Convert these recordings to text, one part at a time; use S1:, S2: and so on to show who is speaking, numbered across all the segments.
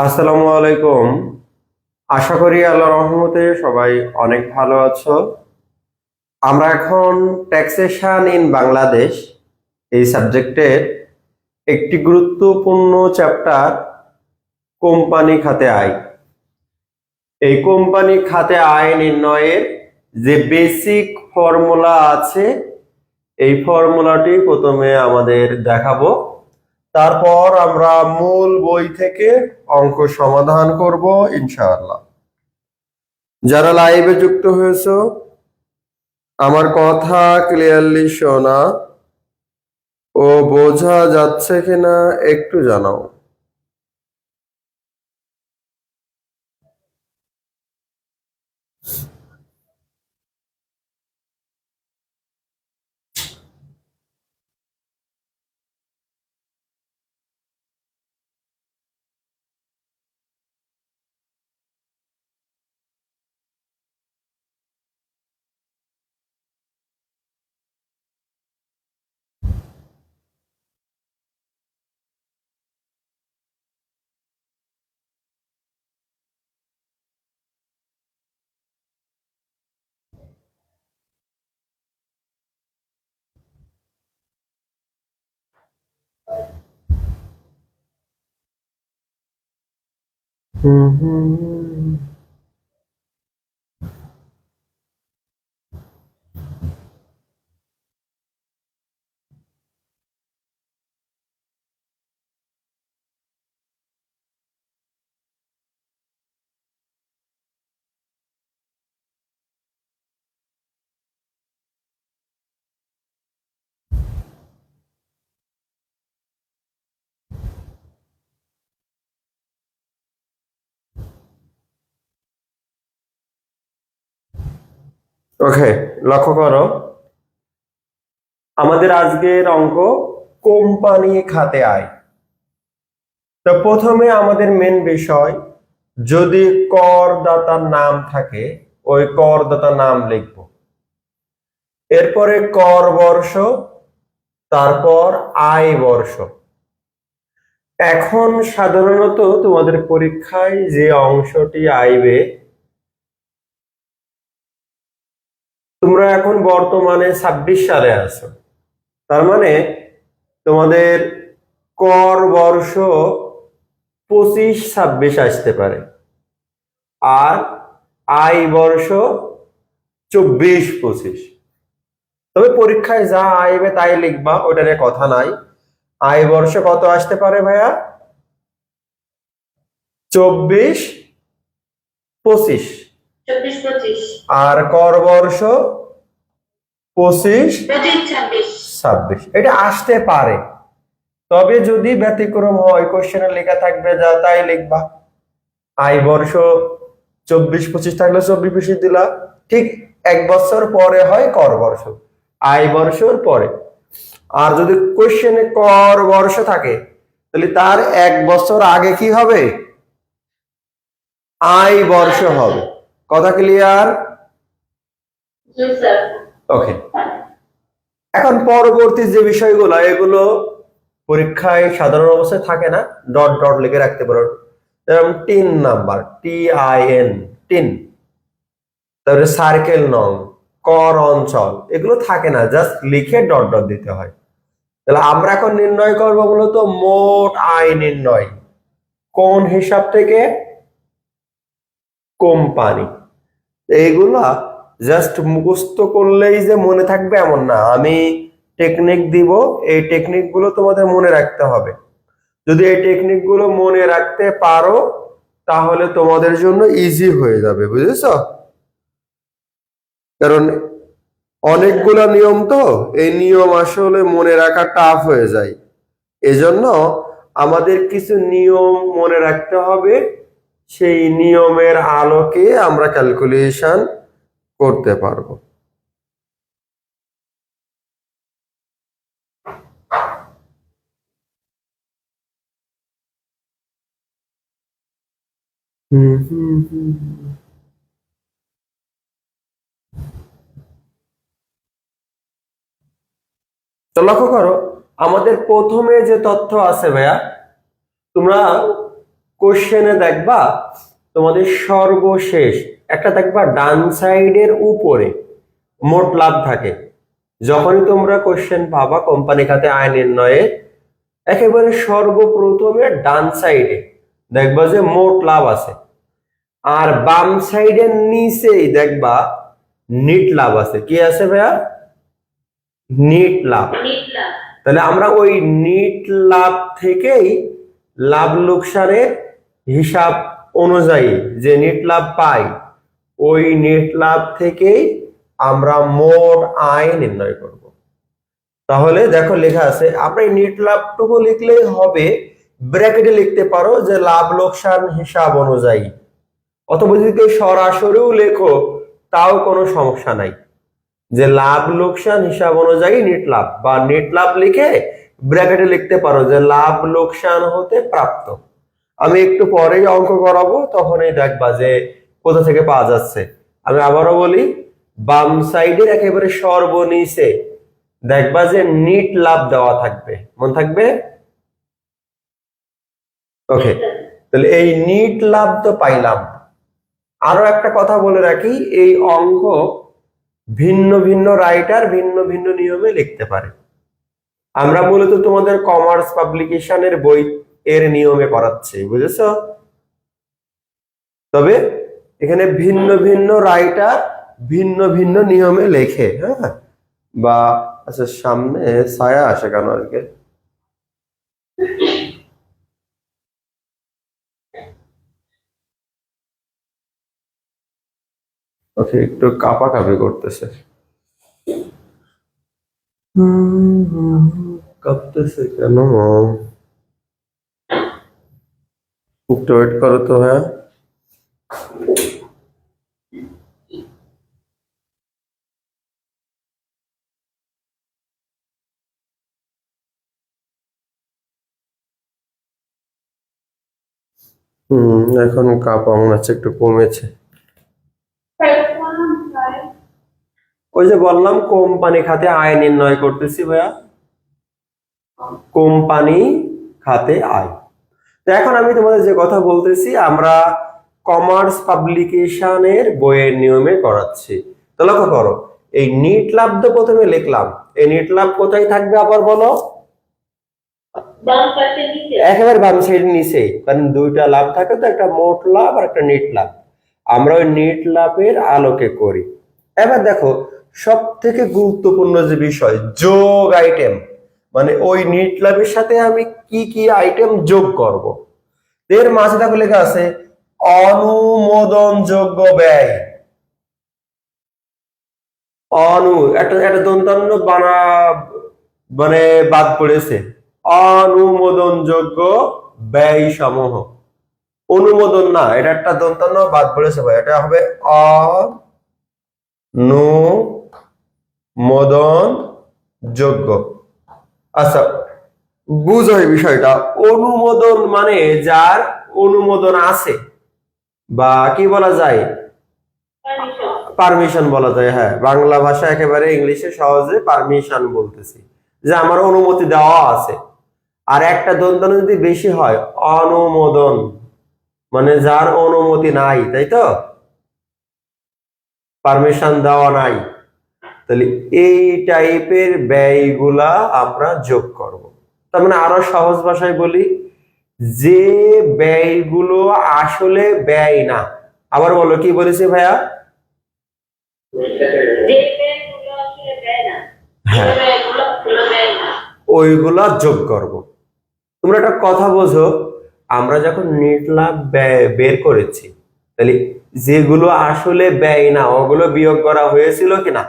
S1: আসসালামু আলাইকুম। আশা করি আল্লাহর রহমতে সবাই অনেক ভালো আছো। আমরা এখন ট্যাক্সেশন ইন বাংলাদেশ এই সাবজেক্টের একটি গুরুত্বপূর্ণ চ্যাপ্টার কোম্পানি খাতে আয়। এই কোম্পানি খাতে আয় নির্ণয়ের যে বেসিক ফর্মুলা আছে এই ফর্মুলাটি প্রথমে আমাদের দেখাবো। তারপর আমরা মূল বই থেকে অঙ্ক সমাধান করব ইনশাআল্লাহ। যারা লাইভে যুক্ত হয়েছো আমার কথা ক্লিয়ারলি শোনা ও বোঝা যাচ্ছে কিনা একটু জানাও। হুম হুম। ওকে, লক্ষ্য করো আমাদের আজকের অঙ্ক কোম্পানি খাতে আয়। তো প্রথমে আমাদের মেন বিষয়, যদি করদাতার নাম থাকে ওই করদাতার নাম লিখব, এরপরে কর বর্ষ, তারপর আয় বর্ষ। এখন সাধারণত তোমাদের পরীক্ষায় যে অংশটি আইবে, তোমরা এখন বর্তমানে ২৬ সালে আছো, তার মানে তোমাদের কর বর্ষ ২৫-২৬ আসতে পারে, আর আয় বর্ষ ২৪-২৫। তবে পরীক্ষায় যা আইবে তাই লিখবা, ওটা নিয়ে কথা নাই। আয় বর্ষ কত আসতে পারে ভাইয়া? ২৪-২৫। আর কর বর্ষ ২৫-২৬, এটা আসতে পারে। তবে যদি ব্যতিক্রম হয়, কোশ্চেনে লেখা থাকবে যা তাই লিখবা। আয় বর্ষ ২৪-২৫ থাকলে ২৪-২৫ দিলা, ঠিক ১ বছর পরে হয় কর বর্ষ, আয় বর্ষর পরে। আর যদি কোশ্চেনে কর বর্ষ থাকে তাহলে তার ১ বছর আগে কি হবে? আয় বর্ষ হবে। কথা ক্লিয়ার? ওকে, এখন পরবর্তী যে বিষয়গুলো, এগুলো পরীক্ষায় সাধারণ অবস্থায় থাকে না, ডট ডট লিখে রাখতে পারো। যেমন টিন নাম্বার, TIN, টিন। তারপরে সার্কেল নং, কর অঞ্চল, এগুলো থাকে না, জাস্ট লিখে ডট ডট দিতে হয়। তাহলে আমরা এখন নির্ণয় করবো মূলত মোট আয় নির্ণয়। কোন হিসাব থেকে? কোম্পানি। এইগুলা জাস্ট মুখস্থ করলেই যে মনে থাকবে এমন না, আমি টেকনিক দিব, এই টেকনিক গুলো তোমাদের মনে রাখতে হবে। যদি এই টেকনিক গুলো মনে রাখতে পারো তাহলে তোমাদের জন্য ইজি হয়ে যাবে, বুঝেছো? কারণ অনেকগুলা নিয়ম, তো এই নিয়ম আসলে মনে রাখা টাফ হয়ে যায়। এজন্য আমাদের কিছু নিয়ম মনে রাখতে হবে, সেই নিয়মের আলোকে আমরা ক্যালকুলেশন করতে পারবো। তো লক্ষ্য করো আমাদের প্রথমে যে তথ্য আছে ভাইয়া, তোমরা কোশ্চেনে দেখবা তোমাদের সর্বশেষ একটা দেখবা ডান সাইডের উপরে মোট লাভ থাকে। যখনই তোমরা কোশ্চেন পাবা কোম্পানি খাতে আয় নির্ণয়ে একেবারে সর্বপ্রথমে ডান সাইডে দেখবা যে মোট লাভ আছে, আর বাম সাইডের নিচেই দেখবা নিট লাভ আছে। কি আছে ভাইয়া? নিট লাভ। তাহলে আমরা ওই নিট লাভ থেকেই লাভ লোকসানের হিসাব অনুযায়ী যে নিট লাভ পাই, ওই নিট লাভ থেকেই আমরা মোট আয় নির্ণয় করব। তাহলে দেখো লেখা আছে, আমরা এই নিট লাভটুকু লিখলেই হবে, ব্র্যাকেটে লিখতে পারো যে লাভ লোকসান হিসাব অনুযায়ী, অথবা যদি সরাসরিও লেখো তাও কোনো সমস্যা নাই, যে লাভ লোকসান হিসাব অনুযায়ী নিট লাভ, বা নিট লাভ লিখে ব্র্যাকেটে লিখতে পারো যে লাভ লোকসান হতে প্রাপ্ত। আমি একটু পরেই অঙ্ক করাবো, তখনই দেখবা যে কোথা থেকে পাওয়া যাচ্ছে। আমি আবারও বলি, বাম সাইডের একেবারে সর্বনিচে দেখবা যে নিট লাভ দেওয়া থাকবে, মনে থাকবে? ওকে, তাহলে এই নিট লাভ তো পাইলাম। আরো একটা কথা বলে রাখি, এই অঙ্ক ভিন্ন ভিন্ন রাইটার ভিন্ন ভিন্ন নিয়মে লিখতে পারে। আমরা মূলত তোমাদের কমার্স পাবলিকেশনের বই এর নিয়মে করাচ্ছি, বুঝেছো? তবে এখানে ভিন্ন ভিন্ন রাইটার ভিন্ন ভিন্ন নিয়মে লেখে। হ্যাঁ, বা আচ্ছা, সামনে ছায়া আসে কেন আজকে? ওকে, একটু কাঁপাকাঁপি করতেছে। কাঁপতেছে কেন? একটু ওয়েট করো তো। হ্যাঁ, এখন কাঁপা মনে হচ্ছে একটু কমেছে। ওই যে বললাম কোম্পানি খাতে আয় নির্ণয় করতেছি ভাইয়া, কোম্পানি খাতে আয়। তো এখন আমি তোমাদের যে কথা বলতেছি, আমরা কমার্স পাবলিকেশনের বইয়ের নিয়মে করাচ্ছি। তো লক্ষ্য করো, এই নিট লাভ তো প্রথমে লিখলাম, এই নিট লাভ কোথায় থাকবে আবার বলো? একেবারে বাম সাইডের নিচে, কারণ দুইটা লাভ থাকে তো, একটা মোট লাভ আর একটা নিট লাভ। আমরা ওই নিট লাভের আলোকে করি। এবার দেখো, সব থেকে গুরুত্বপূর্ণ যে বিষয়, যোগ আইটেম, মানে ওই নিট লাভের সাথে আমি কি কি আইটেম যোগ করব। এর মাঝে দেখো লেখা আছে অনুমোদনযোগ্য ব্যয়। একটা দন্তান্ন মানে বাদ পড়েছে, অনুমোদনযোগ্য ব্যয় সমূহ। অনুমোদন না, এটা একটা দন্তান্ন বাদ পড়েছে ভাই, এটা হবে অনুমোদনযোগ্য। আচ্ছা, বুঝো এই বিষয়টা। অনুমোদন মানে যার অনুমোদন আছে, বা কি বলা যায়, পারমিশন বলা যায়। হ্যাঁ, বাংলা ভাষা একেবারে ইংলিশে সহজে পারমিশন বলতেছি, যে আমার অনুমতি দেওয়া আছে। আর একটা দন্তান্ন যদি বেশি হয়, অনুমোদন মানে যার অনুমতি নাই, তাই তো, পারমিশন দেওয়া নাই। তাহলে এই টাইপের ব্যয়গুলা আমরা যোগ করব। তার মানে আরো সহজ ভাষায় বলি, যে ব্যয়গুলো আসলে ব্যয় না। আবার বলো, কি বলেছি ভাইয়া? হ্যাঁ, ওইগুলা যোগ করব। তোমরা একটা কথা বোঝো, আমরা যখন নিট লাভ বের করেছি, তাহলে যেগুলো আসলে ব্যয় না ওগুলো বিয়োগ করা হয়েছিল কিনা?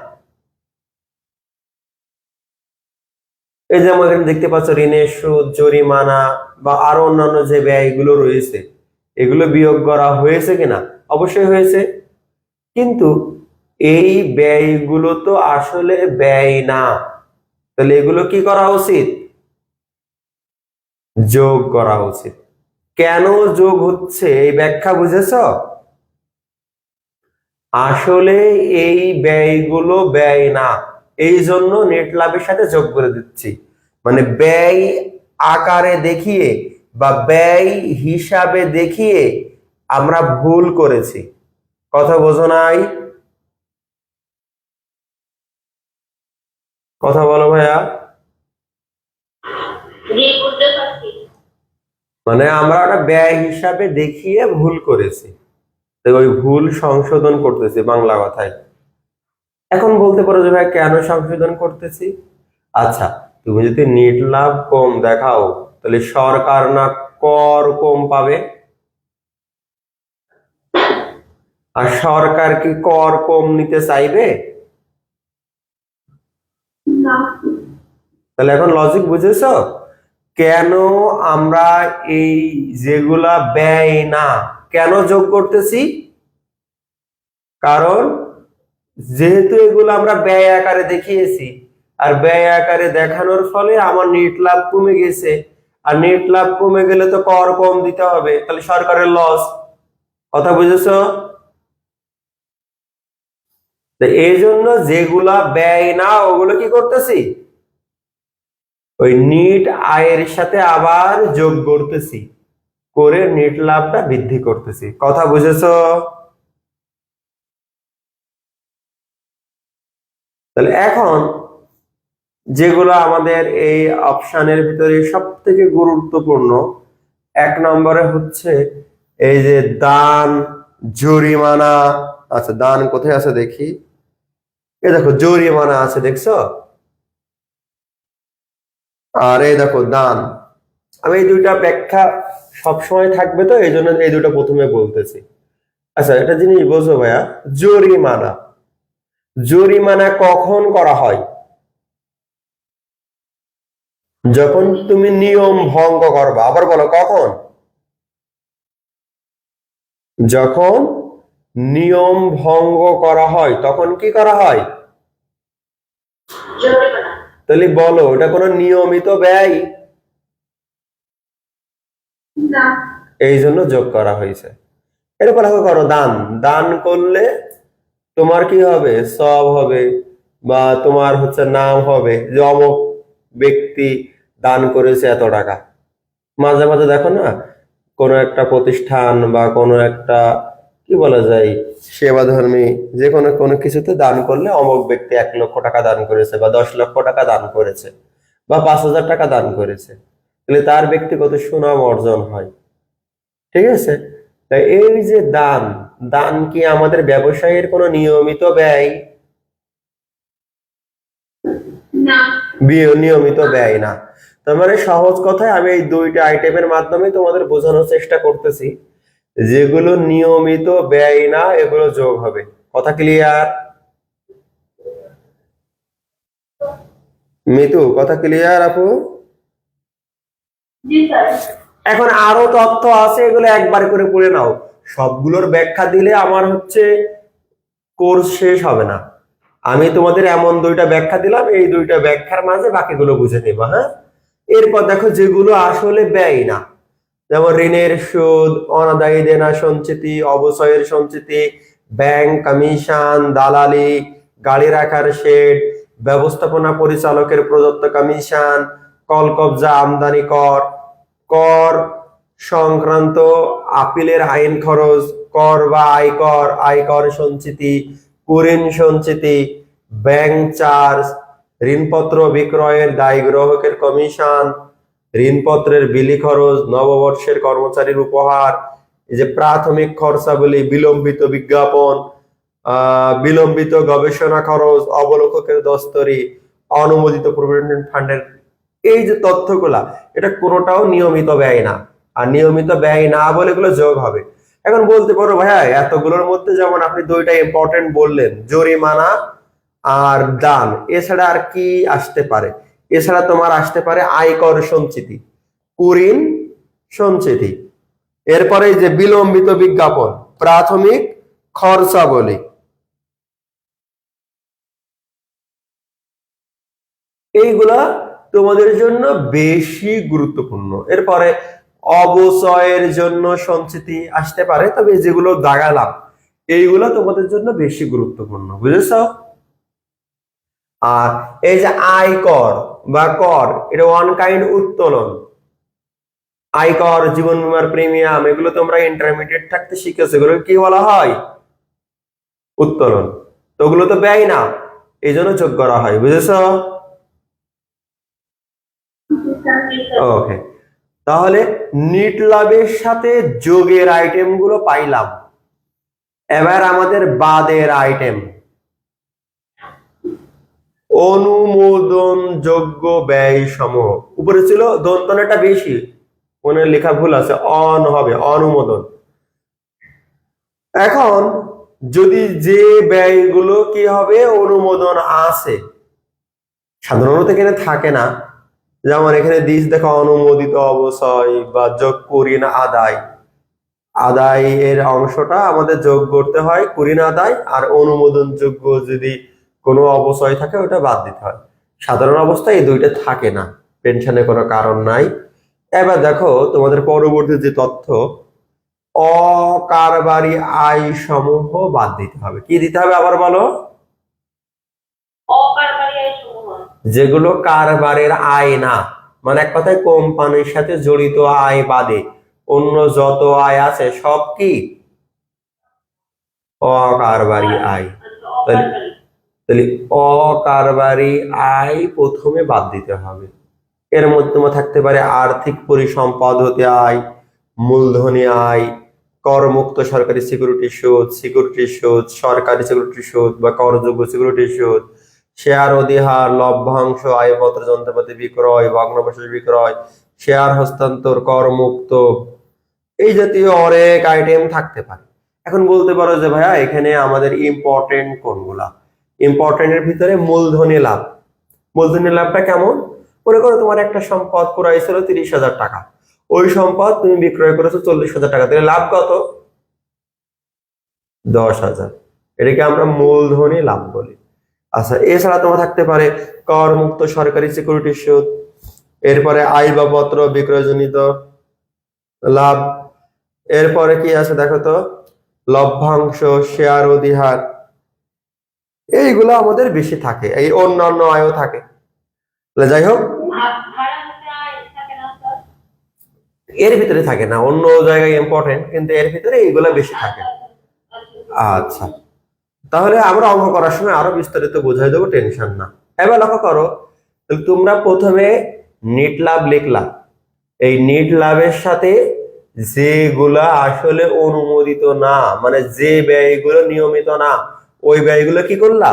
S1: এই যে আমাদের দেখতে পাচ্ছ, ঋণের সুদ, জরিমানা বা আরো অন্যান্য যে ব্যয়গুলো রয়েছে, এগুলো বিয়োগ করা হয়েছে কিনা? অবশ্যই হয়েছে। কিন্তু এই ব্যয়গুলো তো আসলে ব্যয় না, তাহলে এগুলো কি করা উচিত? যোগ করা উচিত। কেন যোগ হচ্ছে এই ব্যাখ্যা বুঝেছ? আসলে এই ব্যয়গুলো ব্যয় না, এই জন্য নেট লাভের সাথে যোগ করে দিচ্ছি। মানে ব্যয় আকারে দেখিয়ে বা ব্যয় হিসাবে দেখিয়ে আমরা ভুল করেছি। কথা বোঝো নাই? কথা বলো ভাইয়া। মানে আমরা ওটা ব্যয় হিসাবে দেখিয়ে ভুল করেছি, তো ওই ভুল সংশোধন করতেছি বাংলা কথায়। এখন বলতে পারো যে ভাই কেন সংশোধন করতেছি? আচ্ছা, তুমি যদি নেট লাভ কম দেখাও তাহলে সরকার না কর কম পাবে? আর সরকার কি কর কম নিতে চাইবে? তাহলে এখন লজিক বুঝেছো কেন আমরা এই যেগুলা ব্যয় না কেন যোগ করতেছি? কারণ যেহেতু এগুলো আমরা ব্যয় আকারে দেখিয়েছি, আর ব্যয় আকারে দেখানোর ফলে আমার নেট লাভ কমে গেছে, আর নেট লাভ কমে গেলে তো কর কম দিতে হবে, তাহলে সরকারের লস। কথা বুঝেছো? তো এই জন্য যেগুলা ব্যয় না ওগুলো কি করতেছি, ওই নিট আয়ের সাথে আবার যোগ করতেছি, করে নেট লাভটা বৃদ্ধি করতেছি। কথা বুঝেছো? তাহলে এখন যেগুলো আমাদের এই অপশনের ভিতরে সব থেকে গুরুত্বপূর্ণ, এক নম্বরে হচ্ছে এই যে দান, জরিমানা। আচ্ছা, দান কোথায় আছে দেখি, এই দেখো জরিমানা আছে, দেখছো? আর এই দেখো দান। আমি এই দুইটা ব্যাখ্যা সবসময় থাকবে, তো এই জন্য এই দুটো প্রথমে বলতেছি। আচ্ছা, একটা জিনিস বোঝো ভাইয়া, জরিমানা, জরিমানা কখন করা হয়? যখন তুমি নিয়ম ভঙ্গ করবা। আবার বলো কখন? যখন নিয়ম ভঙ্গ করা হয় তখন কি করা হয়? তাহলে বলো, ওটা কোনো নিয়মিত ব্যয়? না, এই জন্য যোগ করা হয়েছে। এরপর করো দান। দান করলে তোমার কি হবে? সব হবে, বা তোমার হচ্ছে নাম হবে যে অমুক ব্যক্তি দান করেছে এত টাকা। মাঝে মাঝে দেখো না, কোনো একটা প্রতিষ্ঠান বা কোনো একটা কি বলা যায় সেবাধর্মী যে কোনো কোনো কিছুতে দান করলে অমুক ব্যক্তি 1 লক্ষ টাকা দান করেছে, বা 10 লক্ষ টাকা দান করেছে, বা 5,000 টাকা দান করেছে, তাহলে তার ব্যক্তিগত সুনাম অর্জন হয়। ঠিক আছে? তাই এই যে দান, দান কি আমাদের ব্যবসায়ের কোনো নিয়মিত ব্যয়? না, নিয়মিত ব্যয় না। তার মানে সহজ কথায় আমি এই দুইটা আইটেমের মাধ্যমে তোমাদের বোঝানোর চেষ্টা করতেছি, যেগুলো নিয়মিত ব্যয় না এগুলো যোগ হবে। কথা ক্লিয়ার? মিতু, কথা ক্লিয়ার আপু? জি স্যার। এখন আরো তথ্য আছে, এগুলো একবার করে পড়ে নাও। সবগুলোর ব্যাখ্যা দিলে আমার হচ্ছে কোর্স শেষ হবে না। আমি তোমাদের এমন দুইটা ব্যাখ্যা দিলাম, এই দুইটা ব্যাখ্যার মাঝে বাকিগুলো বুঝে নেবা। হ্যাঁ, এরপর দেখো যেগুলো আসলে ব্যয় না, যেমন ঋণের সুদ, অনাদায়ী দেনা সঞ্চিতি, অবচয়ের সঞ্চিতি, ব্যাংক কমিশন, দালালি, গাড়ি রাখার শেড, ব্যবস্থাপনা পরিচালকের প্রদত্ত কমিশন, কলকবজা, আমদানি কর, কর সংক্রান্ত আপিলের আইন খরচ, কর বা আয়কর, আয়কর সঞ্চিতি, কুঋণ সঞ্চিতি, ব্যাংক চার্জ, ঋণপত্র বিক্রয়ের দায় গ্রাহকের কমিশন, ঋণপত্রের বিলি খরচ, নববর্ষের কর্মচারীর উপহার, এই যে প্রাথমিক খরচাবলী, বিলম্বিত বিজ্ঞাপন, বিলম্বিত গবেষণা খরচ, অবলোককের দস্তরি, অনুমোদিত প্রভিডেন্ট ফান্ডের, এই যে তথ্যগুলা, এটা কোনোটাও নিয়মিত ব্যয় না। আর নিয়মিত ব্যয় না বলে এগুলো যোগ হবে। এখন বলতে পারো ভাইয়া এতগুলোর মধ্যে যেমন আপনি দুইটা ইম্পর্টেন্ট বললেন, জরিমানা আর দান, এছাড়া আর কি আসতে পারে? এছাড়া তোমার আসতে পারে আয়কর সঞ্চিতি, কুঋণ সঞ্চিতি, এরপরে যে বিলম্বিত বিজ্ঞাপন, প্রাথমিক খরচাবলী, এইগুলা তোমাদের জন্য বেশি গুরুত্বপূর্ণ। এরপরে অবচয়ের জন্য সঞ্চিতি আসতে পারে, তবে যেগুলো দাগালাম এইগুলা তোমাদের জন্য বেশি গুরুত্বপূর্ণ। বুঝেছ? আর এই যে আয়কর বা কর, এটা ওয়ান কাইন্ড উত্তোলন। আয়কর, জীবন বীমার প্রিমিয়াম, এগুলো তোমরা ইন্টারমিডিয়েট থাকতে শিখেছো, এগুলো কি বলা হয়? উত্তোলন। তো ওগুলো তো ব্যয় না, এই জন্য যোগ করা হয়, বুঝেছো? ওকে, তাহলে নিট লাভের সাথে যোগের আইটেম গুলো পাইলাম। এবার আমাদের বাদের আইটেম, অনুমোদন যোগ্য ব্যয় সমূহ। উপরে ছিল দন্তনেটা বেশি, মনে লেখা ভুল আছে, অন হবে অনুমোদন। এখন যদি যে ব্যয়গুলো কি হবে অনুমোদন আছে, সাধারণত এখানে থাকে না, যেমন এখানে দিস দেখো অনুমোদিত অবশ্যই বা যোগ করি না আদায়, আদায় এর অংশটা আমাদের যোগ করতে হয় কুরিন আদায়, আর অনুমোদন যোগ্য যদি কোনো অবশ্যই থাকে ওটা বাদ দিতে হয়। সাধারণ অবস্থায় এই দুইটা থাকে না, টেনশনের কোনো কারণ নাই। এবার দেখো তোমাদের পরবর্তী যে তথ্য, অকারবারি আয় সমূহ বাদ দিতে হবে। কি দিতে হবে আবার বলো? যেগুলো কারবারের আয় না, মানে এক কথায় কোম্পানির সাথে জড়িত আয় বাদে অন্য যত আয় আছে সব কি অকারবারি আয়। তাহলে অকারবারি আয় প্রথমে বাদ দিতে হবে। এর মধ্যে থাকতে পারে আর্থিক পরিসম্পদ হতে আয়, মূলধনী আয়, করমুক্ত সরকারি সিকিউরিটি সুদ, সিকিউরিটি সুদ, সরকারি সিকিউরিটি সুদ বা করযোগ্য সিকিউরিটি সুদ, শেয়ার অধিহার, লভ্যাংশ, আয়পত্র, যন্ত্রপাতি বিক্রয়, ভগ্নাবশেষ বিক্রয়, শেয়ার হস্তান্তর, করমুক্ত, এই জাতীয় অনেক আইটেম থাকতে পারে। এখন বলতে পারো যে ভাইয়া এখানে আমাদের ইম্পর্টেন্ট কোনগুলা? ইম্পর্টেন্টের ভিতরে মূলধনী লাভ। মূলধনী লাভটা কেমন? মনে করো তোমার একটা সম্পদ ক্রয় ছিল 30,000 টাকা, ওই সম্পদ তুমি বিক্রয় করেছো 40,000 টাকা, তাহলে লাভ কত? 10,000। এটাকে আমরা মূলধনী লাভ বলি। আচ্ছা, এছাড়া তোমার থাকতে পারে কর মুক্ত সরকারি সিকিউরিটি সুদ, এরপরে আইবাপত্র বিক্রয়জনিত লাভ, এরপরে কি আছে দেখো তো, লভ্যাংশ, শেয়ার অধিহার, এইগুলো আমাদের বেশি থাকে, এই অন্যান্য আয়ও থাকে। যাই হোক, এর ভিতরে থাকে না, অন্য জায়গায় ইম্পর্টেন্ট, কিন্তু এর ভিতরে এইগুলা বেশি থাকে। আচ্ছা, তাহলে আমরা অঙ্ক করার সময় আরো বিস্তারিত বোঝাই দেবো, টেনশন না। এবার লক্ষ্য করো, তোমরা প্রথমে নিট লাভ লিখলা, এই নিট লাভের সাথে যেগুলা আসলে অনুমোদিত না, মানে যে ব্যয়গুলো নিয়মিত না, ওই ব্যয়গুলো কি করলা?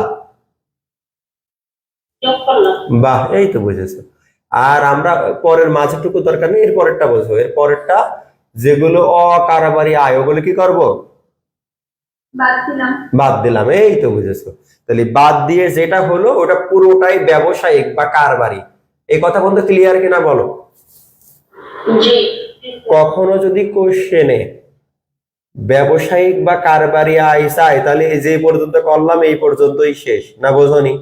S1: বাহ, এই তো বুঝেছো। আর আমরা পরের মাঝেটুকু দরকার নেই, এর পরেরটা বুঝবো। এর পরেরটা যেগুলো অকারবারি আয়, ওগুলো কি করব? বাদ দিলাম, এই তো বুঝেছো। তাহলে বাদ দিয়ে যেটা হলো ওটা পুরোটাই ব্যবসায়িক বা কারবারি। এই কথা বলতে ক্লিয়ার কিনা বলো? কখনো যদি কোশ্চেনে ব্যবসায়িক বা কারবারি আয় চাই, তাহলে এই যে পর্যন্ত করলাম এই পর্যন্তই শেষ, না বোঝনি?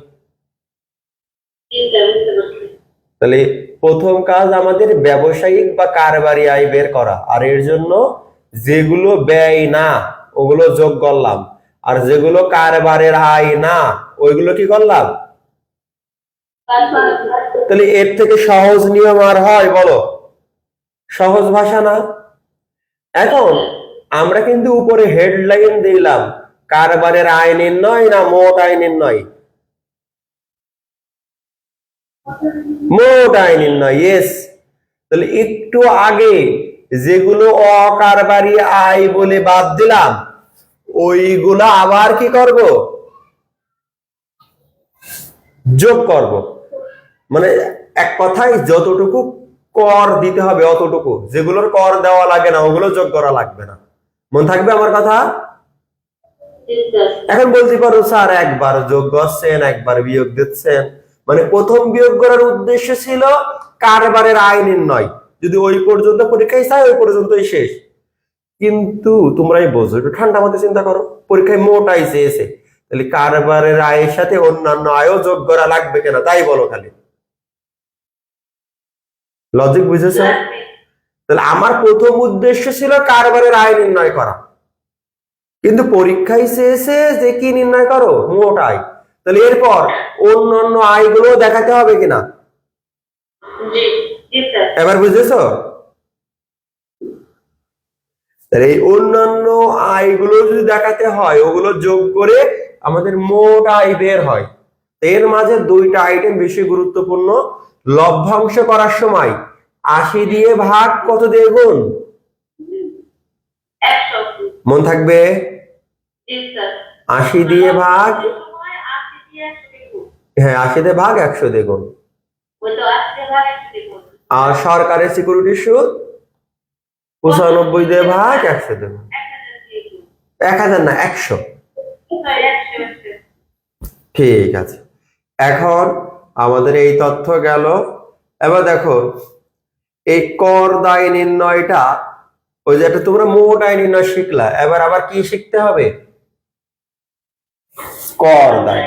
S1: তাহলে প্রথম কাজ আমাদের ব্যবসায়িক বা কারবারি আয় বের করা, আর এর জন্য যেগুলো ব্যয় না ওগুলো যোগ করলাম, আর যেগুলো কারবারের আয় না ওইগুলো কি করলাম? তাহলে এর থেকে সহজ নিয়ম আর হয় বলো? সহজ ভাষা না? এখন আমরা কিন্তু উপরে হেডলাইন দিলাম কারবারের আয় নির্ণয় না মোট আয় নির্ণয়? মোট আয় নির্ণয়, ইয়েস। তাহলে একটু আগে যেগুলো অকারবারি আয় বলে বাদ দিলাম, ওইগুলা আবার কি করব? যোগ করব। মানে এক কথায় যতটুকু কর দিতে হবে অতটুকু, যেগুলোর কর দেওয়া লাগে না ওগুলো যোগ করা লাগবে না। মন থাকবে আমার কথা? এখন বলতে পারো স্যার একবার যোগ করছেন একবার বিয়োগ দিচ্ছেন, মানে প্রথম বিয়োগ করার উদ্দেশ্য ছিল কারবারের আয় নির্ণয়, যদি ওই পর্যন্ত পরীক্ষায় চাই ওই পর্যন্তই শেষ। কিন্তু তোমরাই বোঝো, একটু ঠান্ডা মাথায় চিন্তা করো, পরীক্ষায় মোট আয় চেয়েছে, তাহলে কারবারের আয়ের সাথে অন্যান্য আয়ও যোগ করা লাগবে কেনা, তাই বলো খালি। লজিক বুঝেছো? তাহলে আমার প্রথম উদ্দেশ্য ছিল কারবারের আয় নির্ণয় করা, কিন্তু পরীক্ষায় চেয়েছে যে কি নির্ণয় করো? মোট আয়। তাহলে এরপর অন্যান্য আয়গুলো দেখাতে হবে কিনা? এবার বুঝেছো? তাহলে এই অন্যান্য আয়গুলো যদি দেখাতে হয় ওগুলো যোগ করে আমাদের মোট আয় বের হয়। এর মাঝে দুইটা আইটেম বেশি গুরুত্বপূর্ণ। লভ্যাংশ করার সময় 80 দিয়ে ভাগ কত দিয়ে গুণ?
S2: 100।
S1: মন থাকবে? 80 দিয়ে ভাগ, হ্যাঁ 80 দিয়ে ভাগ 100 দিয়ে গুণ। আর সরকারের সিকিউরিটি সুদ 95 দিয়ে ভাগ 100 দিয়ে গুণ। 1000 না 100। ঠিক আছে, এখন আমাদের এই তথ্য গেল। এবার দেখো এই কর দায় নির্ণয়টা, ওই যে তোমরা মোট আয় নির্ণয় শিখলা, এবার আবার কি শিখতে হবে? কর দায়।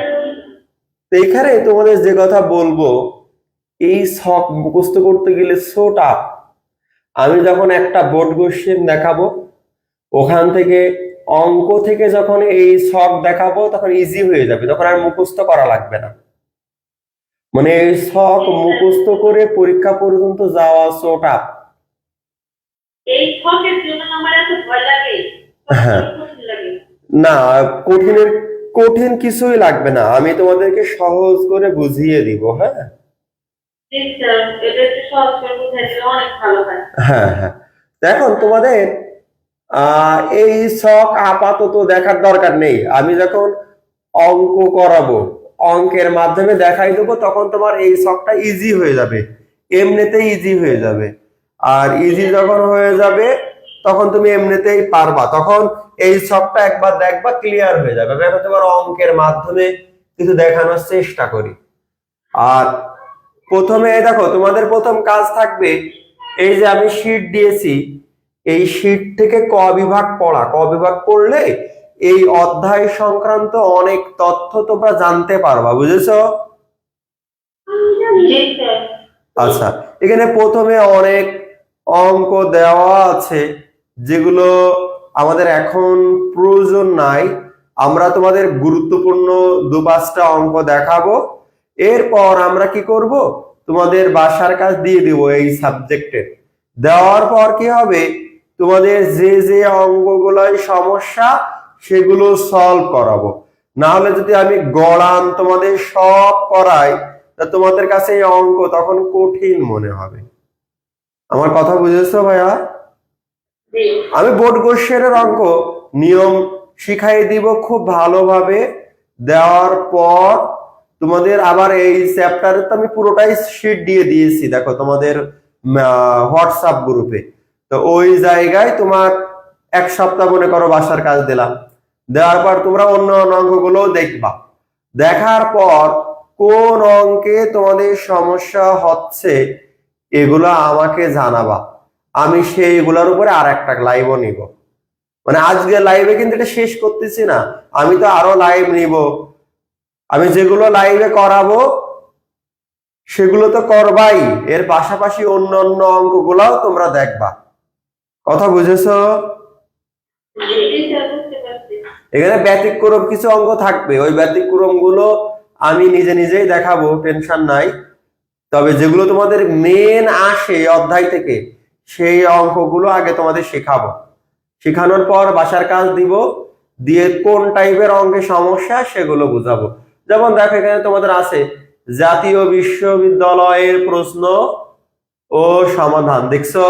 S1: এখানে তোমাদের যে কথা বলবো, এই ছক মুখস্থ করতে গেলে সো টাফ। আমি যখন একটা বোর্ড কোশ্চেন দেখাবো, ওখান থেকে অঙ্ক থেকে যখন এই ছক দেখাবো তখন ইজি হয়ে যাবে, তখন আর মুখস্থ করা লাগবে না। মানে এই ছক মুখস্থ করে পরীক্ষা পর্যন্ত যাওয়া সো টাফ।
S2: এই ছকের জন্য আমার এত ভয় লাগে।
S1: হ্যাঁ, না কঠিন কিছুই লাগবে না, আমি তোমাদেরকে সহজ করে বুঝিয়ে দিব। হ্যাঁ হ্যাঁ হ্যাঁ, এখন তোমাদের এই ছক আপাতত দেখার দরকার নেই। আমি যখন অঙ্ক করাবো, অঙ্কের মাধ্যমে দেখাই দেবো, তখন তোমার এই ছকটা ইজি হয়ে যাবে, এমনিতেই ইজি হয়ে যাবে। আর ইজি যখন হয়ে যাবে তখন তুমি এমনিতেই পারবা, তখন এই ছকটা একবার দেখবা ক্লিয়ার হয়ে যাবে। এখন তোমার অঙ্কের মাধ্যমে কিছু দেখানোর চেষ্টা করি। আর প্রথমে দেখো, তোমাদের প্রথম কাজ থাকবে, এই যে আমি শীট দিয়েছি, এই শীট থেকে ক বিভাগ পড়া। ক বিভাগ পড়লে এই অধ্যায় সংক্রান্ত অনেক তথ্য তোমরা জানতে পারবা, বুঝেছো? আচ্ছা, এখানে প্রথমে অনেক অঙ্ক দেওয়া আছে যেগুলো আমাদের এখন প্রয়োজন নাই। আমরা তোমাদের গুরুত্বপূর্ণ 2-5টা অঙ্ক দেখাবো, এরপর আমরা কি করব, তোমাদের বাসার কাজ দিয়ে দিব এই সাবজেক্টের। দেওয়ার পর কি হবে, তোমাদের যে যে অঙ্কগুলোয় সমস্যা সেগুলো সলভ করাবো। না হলে যদি আমি গড়ান তোমাদের সব করাই, তা তোমাদের কাছে এই অঙ্ক তখন কঠিন মনে হবে। আমার কথা বুঝেছো ভাইয়া? আমি বোর্ড কোশ্চেনের অঙ্ক নিয়ম শিখাই দিব খুব ভালোভাবে। দেওয়ার পর তোমাদের আবার এই চ্যাপ্টারে তো আমি পুরোটাই শীট দিয়ে দিয়েছি, দেখো তোমাদের হোয়াটসঅ্যাপ গ্রুপে। তো ওই জায়গায় তোমার 1 সপ্তাহ মনে করো বাসার কাজ দিলাম, দেওয়ার পর তোমরা অন্য অঙ্কগুলো দেখবা। দেখার পর কোন অঙ্কে তোমাদের সমস্যা হচ্ছে এগুলো আমাকে জানাবা, আমি সেইগুলোর উপরে আর একটা লাইভও নিব। মানে আজকে লাইভে কিন্তু এটা শেষ করতেছি না, আমি তো আরো লাইভ নিব। আমি যেগুলো লাইভে করাবো সেগুলো তো করবাই, এর পাশাপাশি অন্য অন্য অঙ্কগুলাও তোমরা দেখবা। কথা বুঝেছো? এখানে ব্যতিক্রম কিছু অঙ্ক থাকবে, ওই ব্যতিক্রম গুলো আমি নিজে নিজেই দেখাবো, টেনশন নাই। তবে যেগুলো তোমাদের মেন আসে অধ্যায় থেকে, সেই অঙ্কগুলো আগে তোমাদের শেখাবো। শেখানোর পর বাসার কাজ দিব, দিয়ে কোন টাইপের অঙ্কে সমস্যা সেগুলো বুঝাবো। যেমন দেখো এখানে তোমাদের আছে জাতীয় বিশ্ববিদ্যালয়ের প্রশ্ন ও সমাধান, দেখছো?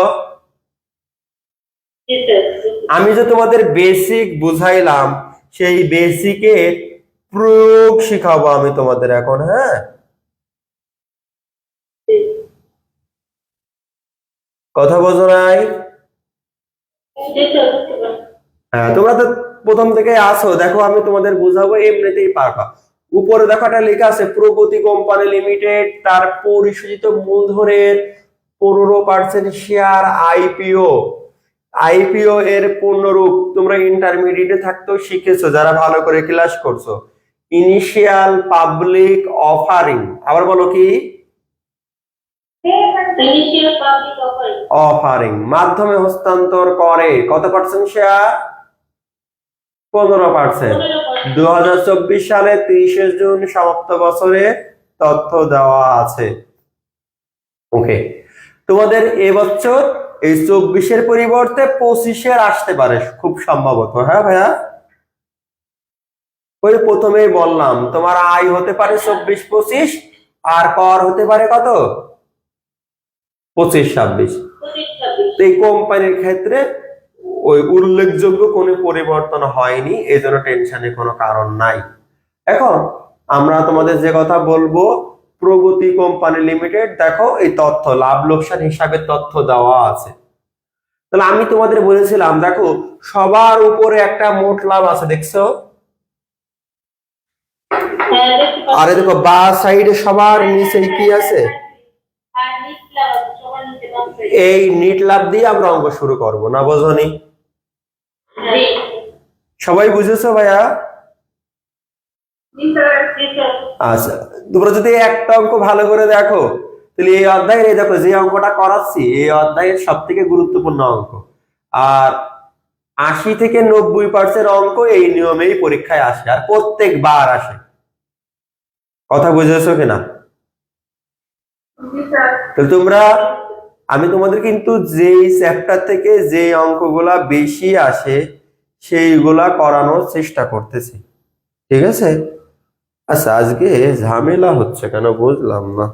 S1: আমি যে তোমাদের বেসিক বুঝাইলাম, সেই বেসিকের প্রয়োগ শিখাবো আমি তোমাদের এখন। হ্যাঁ, কথা বোঝো নাই? হ্যাঁ, তোমরা তো প্রথম থেকে আসো, দেখো আমি তোমাদের বুঝাবো, এমনিতেই পারবা। উপরে দেখো একটা লেখা আছে প্রগতি কোম্পানি লিমিটেড, তার পরিশোধিত মূলধনের 15% শেয়ার আইপিও। আইপিও এর পূর্ণরূপ তোমরা ইন্টারমিডিয়েটে থাকতেও শিখেছো, যারা ভালো করে ক্লাস করছো। ইনিশিয়াল পাবলিক অফারিং, আবার বলো কি? অফারিং, মাধ্যমে হস্তান্তর করে কত পার্সেন্ট শেয়ার? 15%। 2024 সালে 30 জুন সমাপ্ত বছরে তথ্য দেওয়া আছে। ওকে, তোমাদের এবছর এই 24-এর পরিবর্তে 25-এর আসতে পারে খুব সম্ভবত। হ্যাঁ ভাইয়া, ওই প্রথমেই বললাম তোমার আয় হতে পারে 24-25 আর কর হতে পারে কত 25-26।
S2: 25-26।
S1: তো এই কোম্পানির ক্ষেত্রে ওই উল্লেখযোগ্য কোনো পরিবর্তন হয়নি, এজন্য টেনশনের কোনো কারণ নাই। এখন আমরা তোমাদের যে কথা বলবো, প্রগতি কোম্পানি লিমিটেড, দেখো এই তথ্য লাভ লোকসান হিসাবে তথ্য দেওয়া আছে। তাহলে আমি তোমাদের বলেছিলাম দেখো সবার উপরে একটা মোট লাভ আছে, দেখছো?
S2: হ্যাঁ, দেখতে পাচ্ছি।
S1: আরে দেখো বা সাইডে সবার নিচে কি আছে?
S2: আর নিট লাভ আছে, সবার নিচে বাম সাইডে।
S1: এই নিট লাভ দিয়ে আমরা অঙ্ক শুরু করব, না বোঝনি?
S2: জি।
S1: সবাই বুঝেছো ভাইয়া?
S2: জি স্যার, জি স্যার।
S1: আচ্ছা, তোমরা যদি একটা অঙ্ক ভালো করে দেখো তাহলে এই অধ্যায়ের, এই দেখো যে অঙ্কটা করাচ্ছি এই অধ্যায়ের সব থেকে গুরুত্বপূর্ণ অঙ্ক। আর 80 থেকে 90% অঙ্ক এই নিয়মেই পরীক্ষায় আসে, আর প্রত্যেকবার আসে। কথা বুঝেছো কিনা?
S2: জি স্যার।
S1: তাহলে তোমরা, আমি তোমাদের কিন্তু যেই চ্যাপ্টার থেকে যে অঙ্কগুলা বেশি আসে সেইগুলা করানোর চেষ্টা করতেছি, ঠিক আছে? আচ্ছা, আজকে ঝামেলা হচ্ছে কেন বুঝলাম না,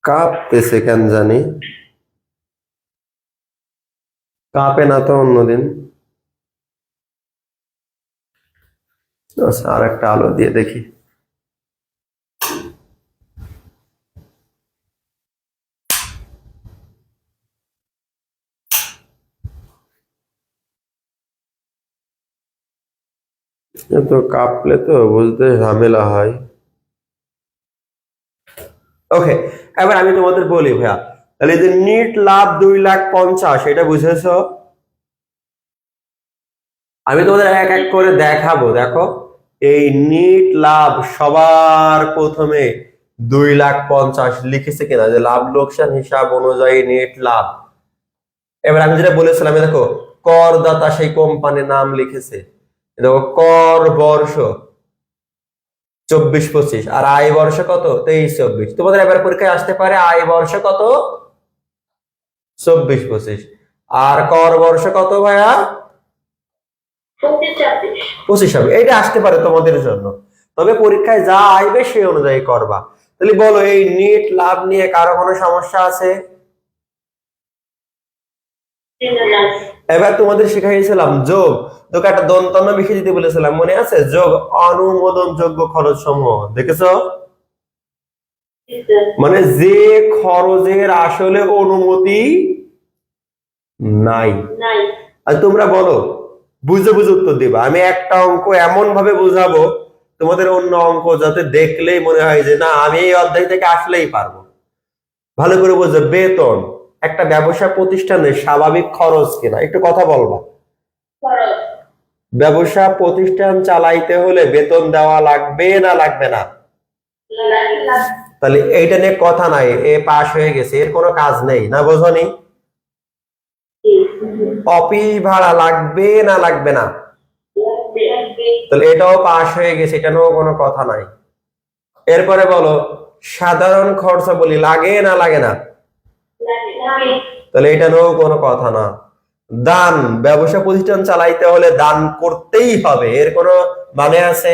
S1: কাঁপতেছে কেন জানি, কাঁপে না তো অন্যদিন। আচ্ছা, আর একটা আলো দিয়ে দেখি। তো কাঁপলে তো বুঝতে ঝামেলা হয়। ওকে, এবার আমি তোমাদের বলি ভাইয়া, তাহলে যে নিট লাভ 2,50,000 এটা বুঝেছো? আমি তোমাদের এক এক করে দেখাবো। দেখো এই নিট লাভ সবার প্রথমে 2,50,000 লিখেছে কিনা, যে লাভ লোকসান হিসাব অনুযায়ী নিট লাভ। এবার আমি যেটা বলেছিলাম, দেখো করদাতা সেই কোম্পানির নাম লিখেছে, দেখো কর বর্ষ 24-25 আর আয় বর্ষ কত 23-24। তোমাদের এবার পরীক্ষায় আসতে পারে আয় বর্ষ কত 24-25 আর কর বর্ষ কত ভাইয়া
S2: 25-26।
S1: 25 হবে। এইটা আসতে পারে তোমাদের জন্য, তবে পরীক্ষায় যা আইবে সেই অনুযায়ী করবা। তাহলে বলো এই নিট লাভ নিয়ে কারো কোনো সমস্যা আছে? এবার তোমাদের শিখাইছিলাম যোগ, তোকে একটা দন্তন্য বেশি দিতে বলেছিলাম, মনে আছে? যোগ অনুমোদন যোগ্য খরচ সমূহ, দেখেছো?
S2: জি স্যার।
S1: মানে যে খরচের আসলে অনুমতি নাই।
S2: নাই।
S1: আর তোমরা বলো বুঝে বুঝে উত্তর দিবা। আমি একটা অঙ্ক এমন ভাবে বুঝাবো তোমাদের অন্য অঙ্ক যাতে দেখলেই মনে হয় যে না আমি এই অধ্যায় থেকে আসলেই পারবো। ভালো করে বুঝো, বেতন একটা ব্যবসা প্রতিষ্ঠানের স্বাভাবিক খরচ কিনা, একটু কথা বলবা।
S2: খরচ।
S1: ব্যবসা প্রতিষ্ঠান চালাইতে হলে বেতন দেওয়া লাগবে না লাগবে না?
S2: লাগে।
S1: তাহলে এইটা নিয়ে কথা নাই, এ পাস হয়ে গেছে, এর কোনো কাজ নেই, না বোঝনি?
S2: জি।
S1: অফিস ভাড়া লাগবে না লাগবে না?
S2: লাগবে।
S1: তাহলে এটাও পাস হয়ে গেছে, এটা নিয়েও কোনো কথা নাই। এরপরে বলো সাধারণ খরচা বলি লাগে না লাগে না?
S2: লাগে।
S1: তাহলে এটা নিয়েও কোনো কথা না। দান, ব্যবসা প্রতিষ্ঠান চালাইতে হলে দান করতেই হবে, এর কোনো মানে আছে?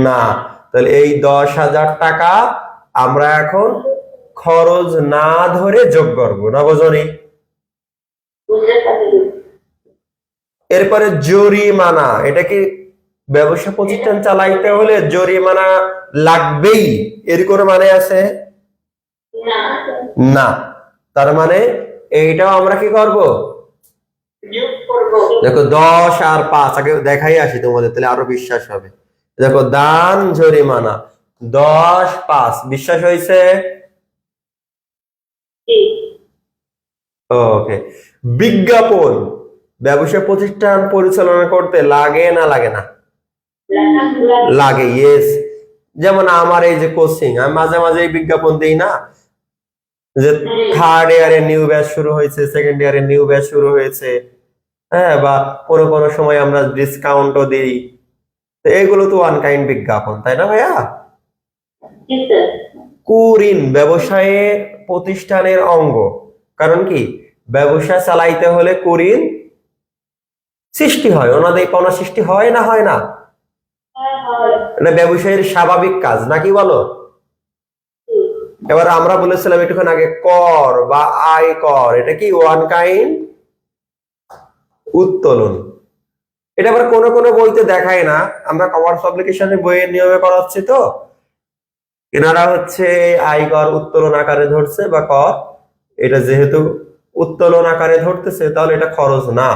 S1: না। তাহলে এই 10,000 টাকা আমরা এখন খরচ না ধরে যোগ করবো, না বোঝনি?
S2: বুঝতে পারছি।
S1: এরপরে জরিমানা, এটা কি ব্যবসা প্রতিষ্ঠান চালাইতে হলে জরিমানা লাগবেই, এর কোনো মানে আছে?
S2: না।
S1: না। তার মানে এইটাও আমরা কি করব
S2: যোগ করব।
S1: দেখো 10 আর 5 আগে দেখাই আসি তোমাদের, তাহলে আরো বিশ্বাস হবে। দেখো দান জরিমানা 10 5 বিশ্বাস হয়েছে?
S2: জি।
S1: ওকে। বিজ্ঞাপন ব্যবসা প্রতিষ্ঠান পরিচালনা করতে লাগে না লাগে না? লাগে, ইয়েস। যেমন আমার এই যে কোচিং, আমি মাঝে মাঝে এই বিজ্ঞাপন দিই না, যে থার্ড ইয়ারে নিউ ব্যাচ শুরু হয়েছে, সেকেন্ড ইয়ারে নিউ ব্যাচ শুরু হয়েছে, হ্যাঁ, বা কোনো কোনো সময় আমরা ডিসকাউন্টও দিই। তো এগুলো তো ওয়ান কাইন্ড বিজ্ঞাপন, তাই না ভাইয়া?
S2: জি স্যার।
S1: কুঋণ ব্যবসায়ের প্রতিষ্ঠানের অঙ্গ, কারণ কি ব্যবসা চালাইতে হলে কুরিন সৃষ্টি হয়, ওনাদের কোনো সৃষ্টি হয় না, হয় না?
S2: হ্যাঁ হয়।
S1: এটা ব্যবসায়ের স্বাভাবিক কাজ নাকি বলো? এবার আমরা বলেছিলাম একটুক্ষণ আগে কর বা আয় কর, এটা কি ওয়ান কাইন্ড উত্তোলন। এটা আবার কোনো কোনো বইতে দেখায় না, আমরা কমার্স পাবলিকেশনের বইয়ের নিয়মে করাচ্ছি তো এনারা হচ্ছে আয়কর উত্তোলন আকারে ধরছে বা কর, এটা যেহেতু উত্তোলন আকারে ধরতেছে তাহলে এটা খরচ না,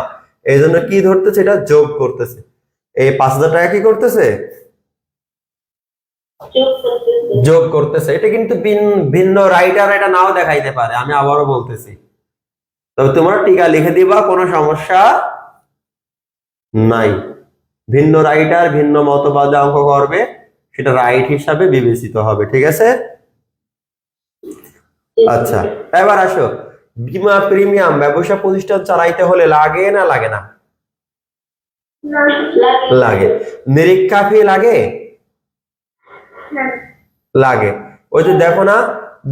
S1: এই জন্য কি ধরতেছে, এটা যোগ করতেছে। এই 5,000 টাকা কি করতেছে,
S2: যোগ করতেছে।
S1: যোগ করতেছে। এটা কিন্তু ভিন্ন রাইটার এটা নাও দেখাইতে পারে, আমি আবারও বলতেছি। তবে তোমরা টিকা লিখে দিবা, কোনো সমস্যা নাই। ভিন্ন রাইটার ভিন্ন মতবাদে অঙ্ক করবে, সেটা রাইট হিসাবে বিবেচিত হবে, ঠিক আছে? আচ্ছা, এবার আসো, বীমা প্রিমিয়াম ব্যবসা প্রতিষ্ঠান চালাইতে হলে লাগে না লাগে না? লাগে। নিরীক্ষা ফি লাগে? লাগে। ওই যে দেখো না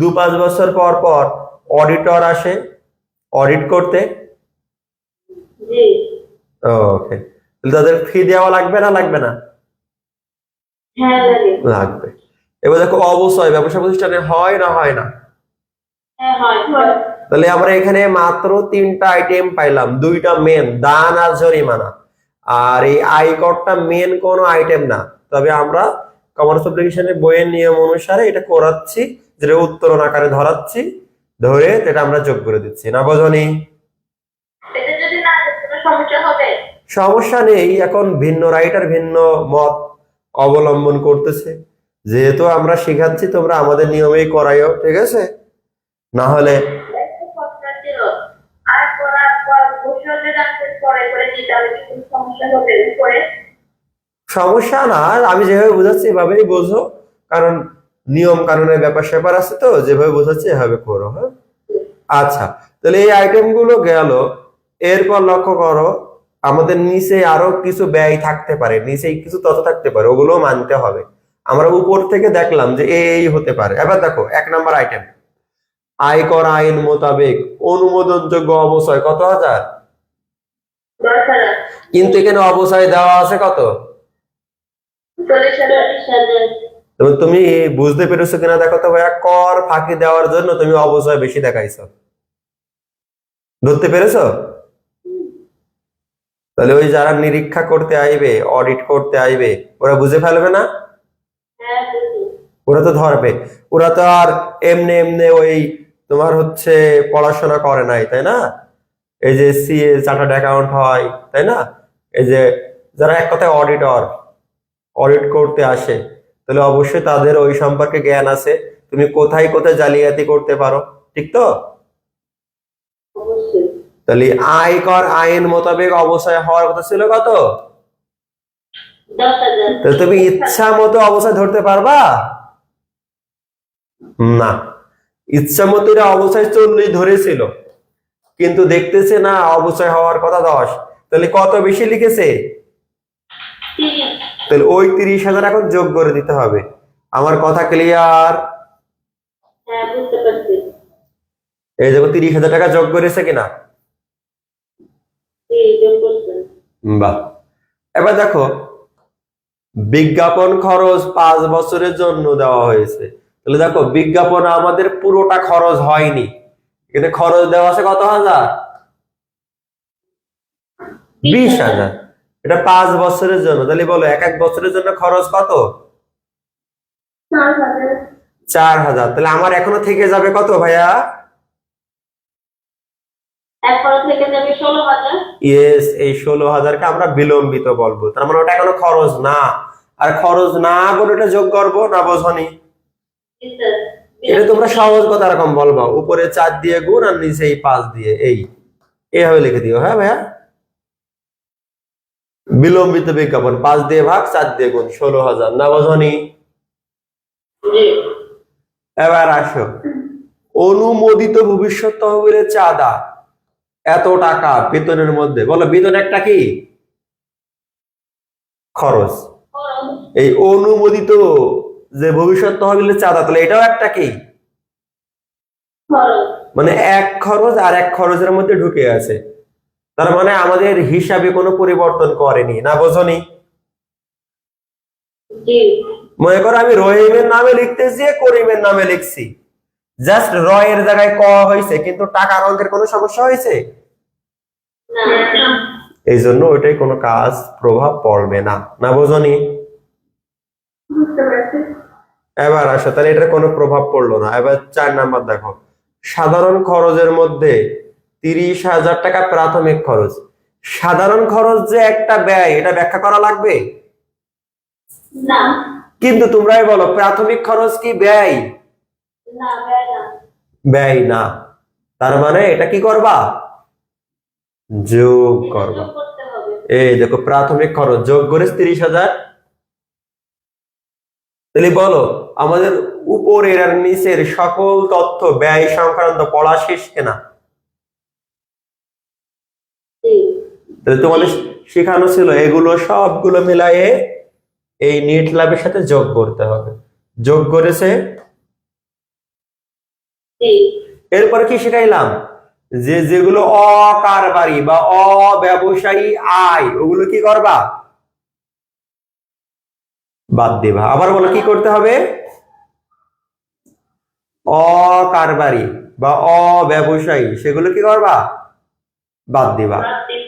S1: 2-5 বছর পর পর অডিটর আসে অডিট করতে।
S2: জি।
S1: ওকে, তাদের ফি দেওয়া লাগবে না লাগবে না?
S2: হ্যাঁ লাগে।
S1: লাগবে। এবার দেখো অবশ্যই ব্যবসা প্রতিষ্ঠানে হয় না হয় না?
S2: হ্যাঁ হয়।
S1: তাহলে আমরা এখানে মাত্র 3টা আইটেম পাইলাম, 2টা মেন, দান আর জরিমানা। আর এই আয়করটা মেন কোনো আইটেম না, তবে আমরা কমার্স অ্যাপ্লিকেশনের বইয়ের নিয়ম অনুসারে এটা করাচ্ছি, যেটা উত্তোলন আকারে ধরাচ্ছি, ধরে এটা আমরা যোগ করে দিচ্ছি, না বোঝনি?
S2: এটা যদি না কোনো সমস্যা হবে?
S1: সমস্যা নেই, এখন ভিন্ন রাইটার ভিন্ন মত অবলম্বন করতেছে, যেহেতু আমরা শেখাচ্ছি তোমরা আমাদের নিয়মেই করাইও, ঠিক আছে? না হলে
S2: একটা প্রশ্ন ছিল, আর করার পর বসে রাখতে পরে করে দিতে হবে কি কোনো সমস্যা হবে উপরে?
S1: সমস্যা না, আমি যেভাবে বোঝাচ্ছি এভাবেই বোঝো, কারণ নিয়ম কানুনের ব্যাপার স্যাপার আছে তো, যেভাবে বোঝাচ্ছি এভাবে করো, হ্যাঁ? আচ্ছা, তাহলে এই আইটেম গুলো গেল। এরপর লক্ষ্য করো, আমাদের নিচে আরো কিছু ব্যয় থাকতে পারে, নিচে কিছু তথ্য থাকতে পারে, ওগুলো মানতে হবে। আমরা উপর থেকে দেখলাম যে এই হতে পারে। এবার দেখো 1 নম্বর আইটেম, আয়কর আইন মোতাবেক অনুমোদনযোগ্য অবচয় কত হাজার,
S2: 10,000।
S1: কিন্তু এখানে অবচয় দেওয়া আছে কত?
S2: 40,000।
S1: তবে তুমি বুঝতে পেরেছো কিনা দেখো তো ভাইয়া, কর ফাঁকি দেওয়ার জন্য তুমি অবচয় বেশি দেখাইছো, ধরতে পেরেছো? তাহলে ওই যারা নিরীক্ষা করতে আইবে, অডিট করতে আইবে, ওরা বুঝে ফেলবে না?
S2: হ্যাঁ বুঝি।
S1: ওরা তো ধরবে, ওরা তো আর এমনি এমনি ওই তোমার হচ্ছে পড়াশোনা করে নাই, তাই না? এই যে সিএ চার্টার্ড অ্যাকাউন্ট হয়, তাই না? এই যে যারা এক কথায় অডিটর, অডিট করতে আসে, তাহলে অবশ্যই তাদের ওই সম্পর্কে জ্ঞান আছে, তুমি কোথায় কোথায় জালিয়াতি করতে পারো, ঠিক তো?
S2: অবশ্যই।
S1: তাহলে আয়কর আইন মোতাবেক অবচয় হওয়ার কথা ছিল কত?
S2: 10,000।
S1: তাহলে তুমি ইচ্ছা মতো অবচয় ধরতে পারবা না। ইচ্ছা মতো এরা অবচয় 40 ধরেছিল, কিন্তু দেখতেছে না অবচয় হওয়ার কথা 10, তাহলে কত বেশি লিখেছে?
S2: 30।
S1: তাহলে ওই 30,000 এখন যোগ করে দিতে হবে। আমার কথা ক্লিয়ার?
S2: হ্যাঁ বুঝতে পারছি।
S1: এই দেখো 30,000 টাকা যোগ করেছে কিনা?
S2: জি যোগ করছেন।
S1: বাহ। এবার দেখো বিজ্ঞাপন খরচ 5 বছরের জন্য দেওয়া হয়েছে, তাহলে দেখো বিজ্ঞাপন আমাদের পুরোটা খরচ হয়নি, এখানে খরচ দেওয়া আছে কত হাজার? 20,000। এটা 5 বছরের জন্য, তাহলে বলো এক এক বছরের জন্য খরচ কত?
S2: 4,000।
S1: 4,000। তাহলে আমার এখনো থেকে যাবে কত ভাইয়া?
S2: এরপর থেকে যাবে 16,000।
S1: ইয়েস, এই 16,000কে আমরা বিলম্বিত বলবো, তার মানে ওটা এখনো খরচ না, আর খরচ না বলে এটা যোগ করবো, না বোঝনি?
S2: জি স্যার।
S1: এটা তোমরা সহজ কথা রকম বলবা, উপরে 4 দিয়ে গুণ আর নিচে এই 5 দিয়ে, এইভাবে লিখে দিও, হ্যাঁ ভাইয়া? বিলম্বিত বিজ্ঞাপন 5 দিয়ে ভাগ 4 দিয়ে গুণ 16,000, না বোঝনি?
S2: জি।
S1: এবার আসো, অনুমোদিত ভবিষ্যৎ তহবিলের চাঁদা এত টাকা বেতনের মধ্যে, বলো বেতন একটা কি খরচ?
S2: খরচ।
S1: এই অনুমোদিত যে ভবিষ্যৎ তহবিলের চাঁদা, তাহলে এটাও একটা কি
S2: খরচ।
S1: মানে এক খরচ আর এক খরচের মধ্যে ঢুকে আছে, তার মানে আমাদের হিসাবে কোনো পরিবর্তন করেনি, না বোঝনি?
S2: জি
S1: মনে করো আমি রহিমের নামে লিখতেছি, করিমের নামে লিখছি, জাস্ট র এর জায়গায় ক হয়েছে, কিন্তু টাকার অঙ্কের কোনো সমস্যা হয়েছে?
S2: না
S1: এই জন্য ওইটাই কোনো কাজ প্রভাব পড়বে না, না বোঝনি?
S2: বুঝতে পারছি।
S1: এবার আসো, তাহলে এটার কোনো প্রভাব পড়লো না। এবার 4 নাম্বার দেখো, সাধারণ খরচের মধ্যে 30,000 টাকা প্রাথমিক খরচ। সাধারণ খরচ যে একটা ব্যয়, এটা ব্যাখ্যা করা লাগবে?
S2: না
S1: কিন্তু তোমরাই বলো, প্রাথমিক খরচ কি ব্যয়?
S2: না ব্যয় না।
S1: ব্যয় না, তার মানে এটা কি করবা? যোগ
S2: এটা
S1: করবা।
S2: যোগ করতে হবে।
S1: এই দেখো, প্রাথমিক খরচ যোগ করে 30,000। তাহলে বলো, আমাদের উপরের আর নিচের সকল তথ্য ব্যয় সংক্রান্ত পড়া শেষ কিনা?
S2: জি
S1: তাহলে তোমাদের শেখানো ছিল এগুলো সবগুলো মিলায়ে এই নেট ল্যাবের সাথে যোগ করতে হবে। যোগ করেছে।
S2: জি
S1: এরপরে কি শিখাইলাম? যে যেগুলো অকারবারি বা অব্যবসায়ী আয়, ওগুলো কি করবা? বাদ দিবা। আবার বলো, কি করতে হবে? অকারবারি বা অব্যবসায়ী, সেগুলো কি করবা? বাদ দিবা।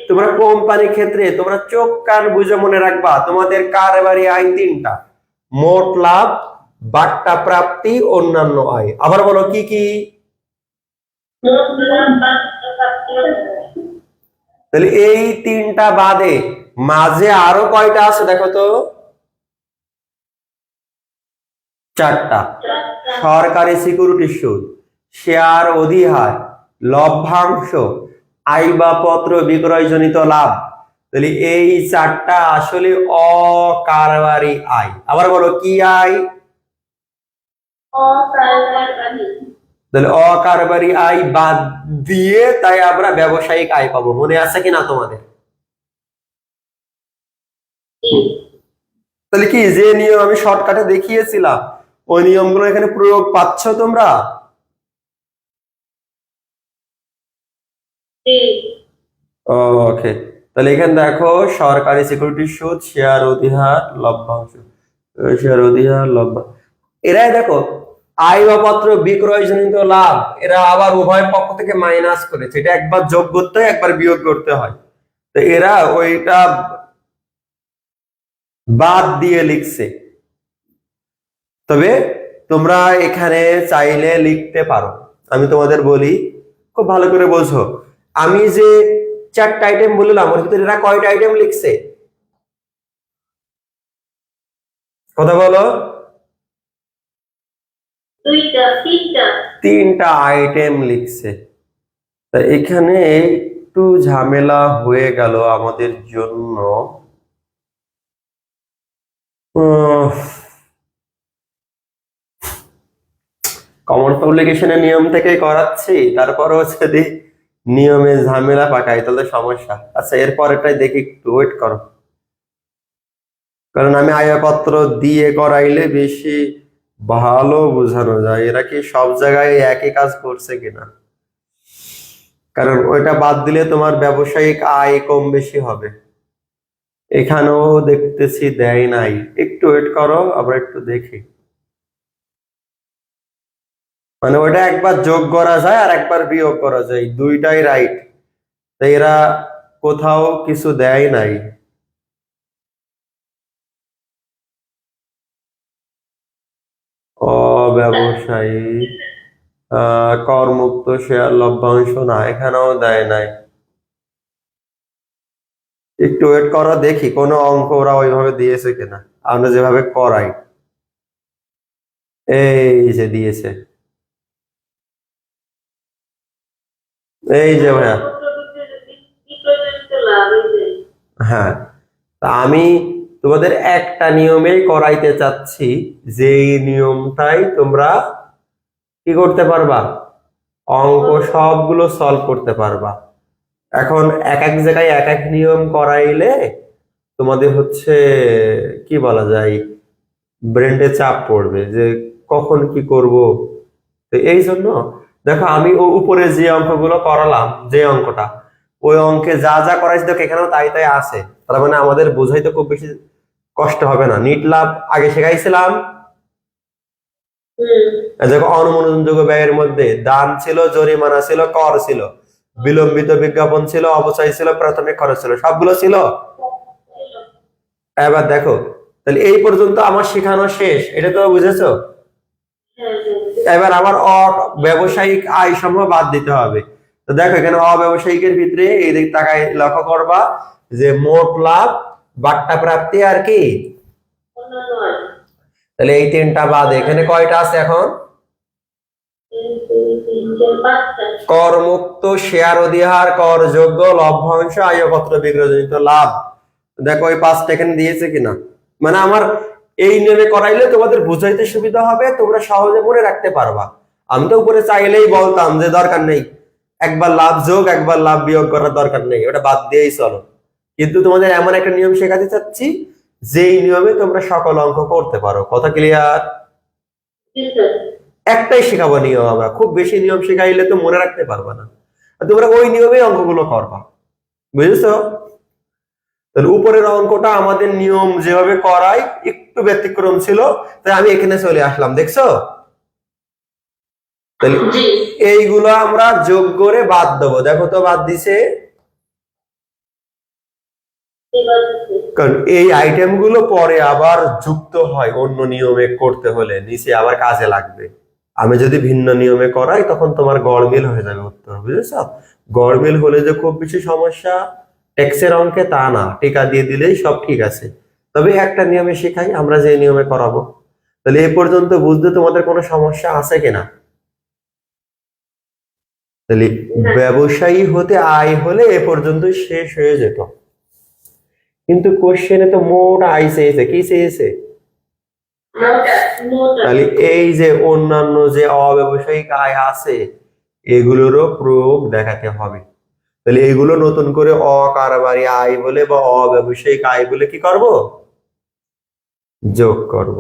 S1: তোমরা কোম্পানির ক্ষেত্রে তোমরা চোখ কান বুঝে মনে রাখবা, তোমাদের কারবারি আয় 3টা: মোট লাভ, বাট্টা প্রাপ্তি, অন্যান্য আয়। আবার বলো, কি কি? তাহলে এই 3টা বাদে মাঝে আরো কয়টা আছে দেখো তো? 4টা: সরকারি সিকিউরিটি সুদ, শেয়ার অধিহার, লভ্যাংশ, আয় বা পত্র বিক্রয়জনিত লাভ। তাহলে এই 4টা আসলে অকারবারি আয়। আবার বলো, কি আয়?
S2: অকারবারি।
S1: তাহলে অকারবারি আয় বাদ দিয়ে তাই আমরা ব্যবসায়িক আয় পাবো। মনে আছে কিনা তোমাদের?
S2: জি
S1: তাহলে কি, যে নিয়ম আমি শর্টকাটে দেখিয়েছিলাম, ওই নিয়মগুলো এখানে প্রয়োগ পাচ্ছ তোমরা?
S2: জি
S1: ওকে, তাহলে এখানে দেখো, সরকারি সিকিউরিটি সুদ, শেয়ার অধিহার, লভ্যাংশ, শেয়ার অধিহার, লভ্যাংশ, এরাই দেখো আয় বা পত্র বিক্রয়জনিত লাভ, এরা আবার উভয় পক্ষ থেকে মাইনাস করেছে। এটা একবার যোগ করতে হয়, একবার বিয়োগ করতে হয়। তো এরা ওইটা বাদ দিয়ে লিখছে। তবে তোমরা এখানে চাইলে লিখতে পারো। আমি তোমাদের বলি, খুব ভালো করে বোঝো। আমি যে 4টা আইটেম বললাম, ওর ভিতরে এরা কয়টা আইটেম লিখছে? কথা বলো।
S2: দুইটা তিনটা
S1: 3টা আইটেম লিখছে। তা এখানে একটু ঝামেলা হয়ে গেল আমাদের জন্য। কমন পাবলিকেশনের নিয়ম থেকে করাচ্ছি, তারপরেও যদি নিয়মে ঝামেলা পাকাই তাহলে সমস্যা। আচ্ছা, এরপর এটাই দেখি, একটু ওয়েট করো, কারণ আমি আয়াপত্র দিয়ে করাইলে বেশি ভালো বোঝানো যায় এরা কি সব জায়গায় একই কাজ করছে কিনা। কারণ ওইটা বাদ দিলে তোমার ব্যবসায়িক আয় কম বেশি হবে। এখানেও দেখতেছি দেয় নাই, একটু ওয়েট করো, আবার একটু দেখি। মানে ওইটা একবার যোগ করা যায় আর একবার বিয়োগ করা যায়, দুইটাই রাইট। তাই এরা কোথাও কিছু দেয় নাই। অব্যবসায়ী, করমুক্ত, শেয়ার, লভ্যাংশ, না, এখানেও দেয় নাই। একটু ওয়েট করো, দেখি কোনো অঙ্ক ওরা ওইভাবে দিয়েছে কিনা, আমরা যেভাবে করাই। এই যে দিয়েছে, এই যে ভাইয়া।
S2: বিক্রয়জনিত লাভ এই যে।
S1: হ্যাঁ, তা আমি তোমাদের একটা নিয়মেই করাইতে চাচ্ছি, যে এই নিয়মটাই তোমরা কি করতে পারবা, অঙ্ক সবগুলো সলভ করতে পারবা। এখন এক এক জায়গায় এক এক নিয়ম করাইলে তোমাদের হচ্ছে কি বলা যায়, ব্রেনটে চাপ পড়বে যে কখন কি করব। তো এই জন্য দেখো আমি উপরে যে অঙ্কগুলো করালাম, যে অঙ্কটা, ওই অঙ্কে যা যা করাইছি দেখো এখানেও তাই তাই আছে। তার মানে আমাদের বোঝাইতে খুব বেশি কষ্ট হবে না। নিট লাভ আগে শেখাইছিলাম। দেখো অনুমোদনযোগ্য ব্যয়ের মধ্যে দান ছিল, জরিমানা ছিল, কর ছিল, বিলম্বিত বিজ্ঞাপন ছিল, অপচয় ছিল, প্রাথমিক খরচ ছিল, সবগুলো ছিল। এবার দেখো, তাহলে এই পর্যন্ত আমার শেখানো শেষ, এটা তো বুঝেছো। এবার আমার অব্যবসায়িক আয় সমূহ বাদ দিতে হবে। তো দেখো এখানে অব্যবসায়িকের ভিতরে এই দিক তাকায় লক্ষ্য করবা যে মোট লাভ, বাট্টা প্রাপ্তি আর কি। তাহলে এই তিনটা বাদ, এখানে কয়টা আছে এখন? করমুক্ত, শেয়ার অধিহার, করযোগ্য, লভ্যাংশ, আয়পত্র বিক্রয়জনিত লাভ। দেখো ওই পাঁচটা এখানে দিয়েছে কিনা। মানে আমার এই নিয়মে করাইলে তোমাদের বুঝাইতে সুবিধা হবে, তোমরা সহজে মনে রাখতে পারবা। আমি তো উপরে চাইলেই বলতাম যে দরকার নেই, একবার লাভ যোগ একবার লাভ বিয়োগ করার দরকার নেই, ওটা বাদ দিয়েই চলো। কিন্তু তোমাদের এমন একটা নিয়ম শেখাতে চাচ্ছি যেই নিয়মে তোমরা সকল অঙ্ক করতে পারো। কথা ক্লিয়ার? একটাই শেখাবো নিয়ম, আমরা খুব বেশি নিয়ম শেখাইলে তো মনে রাখতে পারবা না। তোমরা ওই নিয়মে অঙ্কগুলো করবা, বুঝেছো? তাহলে উপরের অঙ্কটা আমাদের নিয়ম যেভাবে করাই একটু ব্যতিক্রম ছিল, তাই আমি এখানে চলে আসলাম, দেখছো? তাহলে এইগুলো আমরা যোগ করে বাদ দেবো। দেখো তো বাদ দিছে, কারণ এই আইটেম গুলো পরে আবার যুক্ত হয় অন্য নিয়মে করতে হলে, নিচে আবার কাজে লাগবে। আমি যদি ভিন্ন নিয়মে করাই তখন তোমার গড়মিল হয়ে যাবে উত্তর, বুঝেছো? গড়মিল হলে যে খুব বেশি সমস্যা ট্যাক্সের অঙ্কে তা না, টিকা দিয়ে দিলেই সব ঠিক আছে। তবে একটা নিয়মে শেখাই আমরা, যে নিয়মে করাবো। তাহলে এই পর্যন্ত বুঝতে তোমাদের কোনো সমস্যা আছে কিনা? তাহলে ব্যবসায়ী হতে আয় হলে এ পর্যন্ত শেষ হয়ে যেত, কিন্তু কোশ্চেনে তো মোট আয় চেয়েছে। কি চেয়েছে? তাহলে এই যে অন্যান্য যে অব্যবসায়িক আয় আছে এগুলোরও প্রয়োগ দেখাতে হবে। তাহলে এগুলো নতুন করে অকারবারি আয় বলে বা অব্যবসায়িক আয় বলে কি করব? যোগ করব।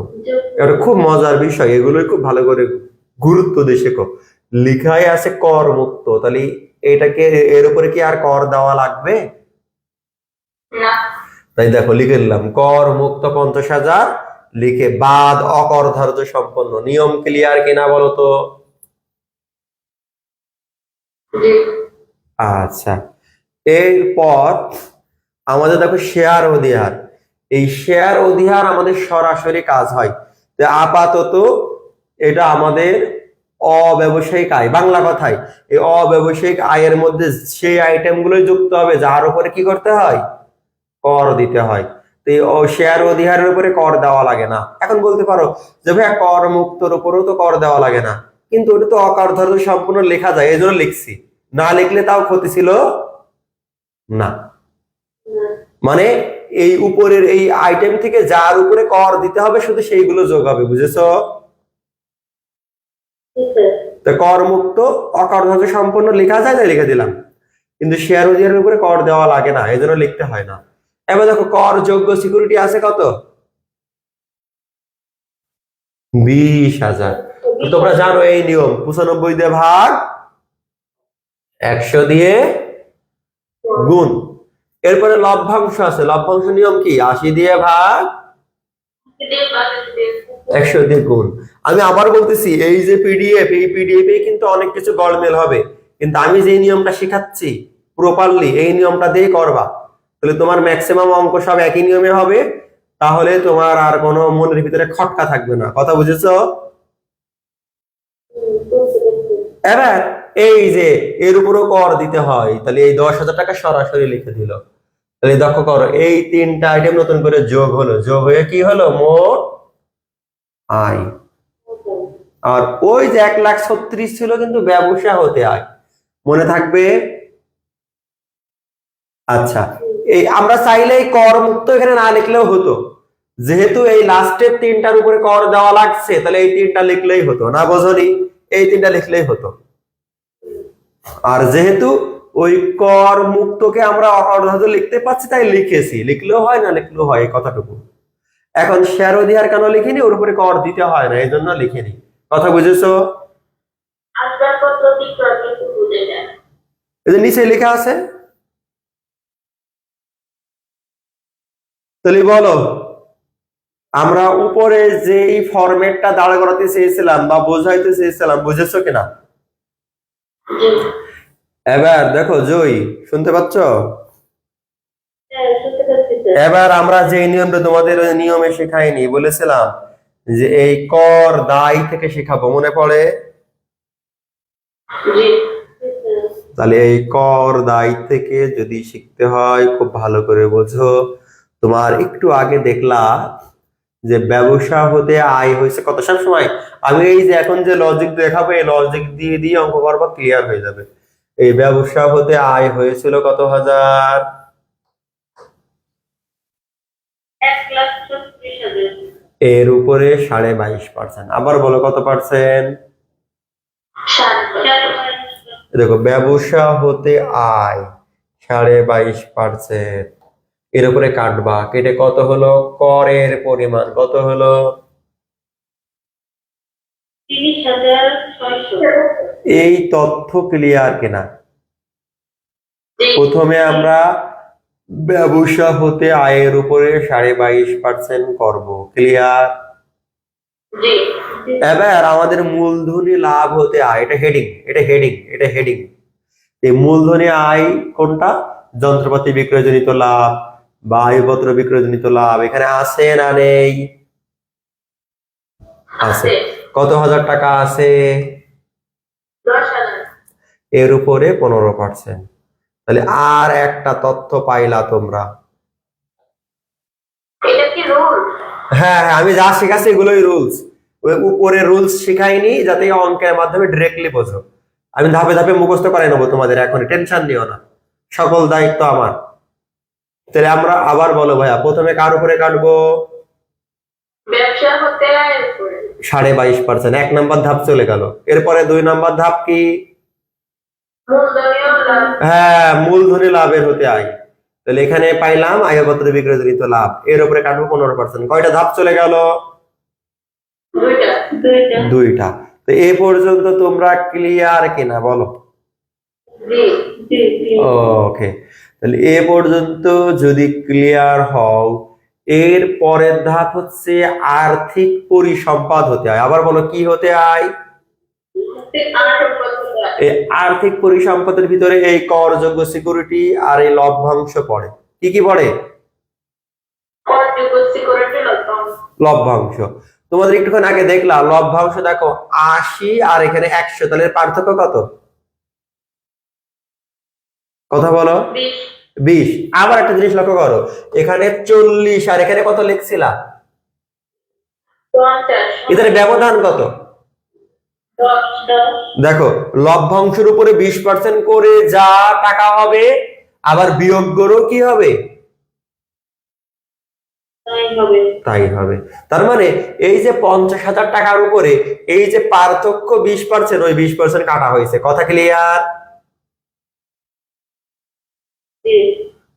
S1: এটা খুব মজার বিষয়, এগুলোই খুব ভালো করে গুরুত্ব দিয়ে শেখো। লিখাই আছে কর মুক্ত, তাহলে এটাকে এর উপরে কি আর কর দেওয়া লাগবে? তাই দেখো লিখে নিলাম কর মুক্ত 50,000, লিখে বাদ অকর ধার্য সম্পন্ন। নিয়ম ক্লিয়ার কিনা বলো তো? আচ্ছা, এরপর আমাদের দেখো শেয়ার অধিহার। এই শেয়ার অধিহার আমাদের সরাসরি কাজ হয়। আপাতত এটা আমাদের অব্যবসায়িক আয়, বাংলা কথায় এই অব্যবসায়িক আয়ের মধ্যে সেই আইটেম গুলোই যুক্ত হবে যার উপরে কি করতে হয়? কর দিতে হয়। তো এই শেয়ার অধিহারের উপরে কর দেওয়া লাগে না। এখন বলতে পারো যে ভাইয়া কর মুক্তর উপরেও তো কর দেওয়া লাগে না, কিন্তু ওটা তো অকার্যধার্য সম্পূর্ণ লেখা যায়, এই জন্য লিখছি। না লিখলে তাও ক্ষতি ছিল না। মানে এই উপরের এই আইটেম থেকে যার উপরে কর দিতে হবে শুধু সেইগুলো যোগ হবে, বুঝেছো? তো কর মুক্ত অকার্যধার্য সম্পূর্ণ লেখা যায়, তাই লিখে দিলাম। কিন্তু শেয়ার অধিহারের উপরে কর দেওয়া লাগে না, এই জন্য লিখতে হয় না। এবার দেখো কর যোগ্য সিকিউরিটি আছে কত? 20,000। তোমরা জানো এই নিয়ম, 95 দিয়ে ভাগ, 100 দিয়ে গুণ। এরপরে লভ্যাংশ আছে, লভ্যাংশ নিয়ম কি? 80 দিয়ে ভাগ, 100 দিয়ে গুণ। আমি আবার বলতেছি, এই যে পিডিএফ, এই পিডিএফ এ কিন্তু অনেক কিছু গড়মেল হবে, কিন্তু আমি যে নিয়মটা শেখাচ্ছি প্রপারলি এই নিয়মটা দিয়ে করবা, তাহলে তোমার ম্যাক্সিমাম অঙ্ক সব একই নিয়মে হবে। তাহলে তোমার আর কোনো মনের ভিতরে খটকা থাকবে না। কথা বুঝেছো? এবার এই যে এর উপরও কর দিতে হয়, তাহলে এই 10,000 টাকা সরাসরি লিখে দিল। তাহলে দেখো করো, এই তিনটা আইটেম নতুন করে যোগ হলো, যোগ হয়ে কি হলো? মোট আয়। আর ওই যে 1,36,000 ছিল কিন্তু ব্যবসা হতে আয়, মনে থাকবে? আচ্ছা, এই আমরা চাইলে এই কর মুক্ত এখানে না লিখলেও হতো, যেহেতু এই লাস্টের তিনটার উপরে কর দেওয়া লাগছে, তাহলে এই তিনটা লিখলেই হতো না, বোঝনি? এই তিনটা লিখলেই হতো। আর যেহেতু ওই কর মুক্তকে আমরা অকার্যধার্য লিখতে পাচ্ছি তাই লিখেছি, লিখলেও হয় না লিখলেও হয়, এই কথাটুকু। এখন শেয়ার অধিহার কেন লিখিনি? ওর উপরে কর দিতে হয় না, এই জন্য লিখিনি। কথা বুঝেছো?
S2: আসবাবপত্র
S1: এই যে নিচে লেখা আছে, তাহলে বলো আমরা উপরে যেই ফরম্যাটটা দাঁড় করাতে চেয়েছিলাম বা বোঝাইতে চেয়েছিলাম, বুঝেছো কিনা?
S2: জি।
S1: এবার দেখো জয়, শুনতে পাচ্ছ?
S2: হ্যাঁ, শুনতে পাচ্ছি স্যার।
S1: এবার আমরা যে নিয়মটা তোমাদের ওই নিয়মে শেখাইনি, বলেছিলাম যে এই কর দায় থেকে শেখাবো, মনে পড়ে?
S2: জি।
S1: তাহলে এই কর দায় থেকে যদি শিখতে হয় খুব ভালো করে বোঝো। তোমার একটু আগে দেখলা যে ব্যবসা হতে আয় হয়েছে কত, সব সময় আমি এই যে এখন যে লজিক দেখাবো এই লজিক দিয়ে দিয়ে অঙ্ক করবা, ক্লিয়ার হয়ে যাবে। এই ব্যবসা হতে আয় হয়েছিল কত হাজার?
S2: 1,36,000।
S1: এর উপরে 22.5%। আবার বলো কত পার্সেন্ট?
S2: 22,500।
S1: দেখো ব্যবসা হতে আয় 22.5%, এর উপরে কাটবা, কেটে কত হলো? করের পরিমাণ কত হলো?
S2: 30,600।
S1: এই তথ্য ক্লিয়ার কিনা?
S2: জি।
S1: প্রথমে আমরা ব্যবসা হতে আয়ের উপরে 22.5% করব, ক্লিয়ার?
S2: জি।
S1: এবার আমাদের মূলধনী লাভ হতে আয়, এটা হেডিং, এটা হেডিং, এটা হেডিং। এই মূলধনী আয় কোনটা? যন্ত্রপাতি বিক্রয়জনিত লাভ, বায়ুপত্র বিক্রয়জনিত লাভ এখানে আছে না নেই? আছে। কত হাজার টাকা আছে?
S2: 10,000।
S1: এর উপরে 15%। তাহলে আর একটা তথ্য পাইলা তোমরা।
S2: এটা কি রুল?
S1: হ্যাঁ হ্যাঁ, আমি যা শেখাচ্ছি এগুলোই রুলস। ওই উপরে রুলস শিখাইনি যাতে অঙ্কের মাধ্যমে ডিরেক্টলি বোঝো। আমি ধাপে ধাপে মুখস্থ করে নেবো তোমাদের, এখন টেনশন নিও না, সকল দায়িত্ব আমার। তাহলে আমরা আবার বলো ভাইয়া, প্রথমে কার উপরে কাটবো?
S2: ব্যবসা হতে আয়ের উপরে।
S1: 22.5%, 1 নাম্বার ধাপ চলে গেল। এরপরে 2 নাম্বার ধাপ কি?
S2: মূলধনীয় লাভ।
S1: হ্যাঁ, মূলধনী লাভের হতে আয়। তাহলে এখানে পাইলাম আয়পত্র বিক্রয়জনিত লাভ, এর উপরে কাটবো 15%। কয়টা ধাপ চলে গেল? দুইটা। তো এই পর্যন্ত তোমরা ক্লিয়ার কিনা বলো?
S2: জি জি জি।
S1: ওকে, তাহলে এ পর্যন্ত যদি ক্লিয়ার হও, এর পরের ধাপ হচ্ছে আর্থিক পরিসম্পাদ হতে হয়। আবার বলো কি হতে হয়? এই আর্থিক পরিসম্পদের ভিতরে এই করযোগ্য সিকিউরিটি আর এই লভ্যাংশ পড়ে। কি কি পড়ে?
S2: করযোগ্য সিকিউরিটি
S1: লভ্যাংশ। তোমাদের একটুক্ষণ আগে দেখলাম লভ্যাংশ, দেখো 80 আর এখানে 100, তাহলে এর পার্থক্য কত? কথা বলো। 20। আবার একটা জিনিস লক্ষ্য করো, এখানে 40 আর এখানে কত লিখছিলা?
S2: 50।
S1: এদের ব্যবধান কত?
S2: 10।
S1: দেখো লভ্যাংশের উপরে 20% করে যা টাকা হবে, আবার বিয়োগ করেও কি হবে? তাই হবে। তার মানে এই যে 50,000 টাকার উপরে এই যে পার্থক্য 20%, ওই 20% কাটা হয়েছে। কথা ক্লিয়ার?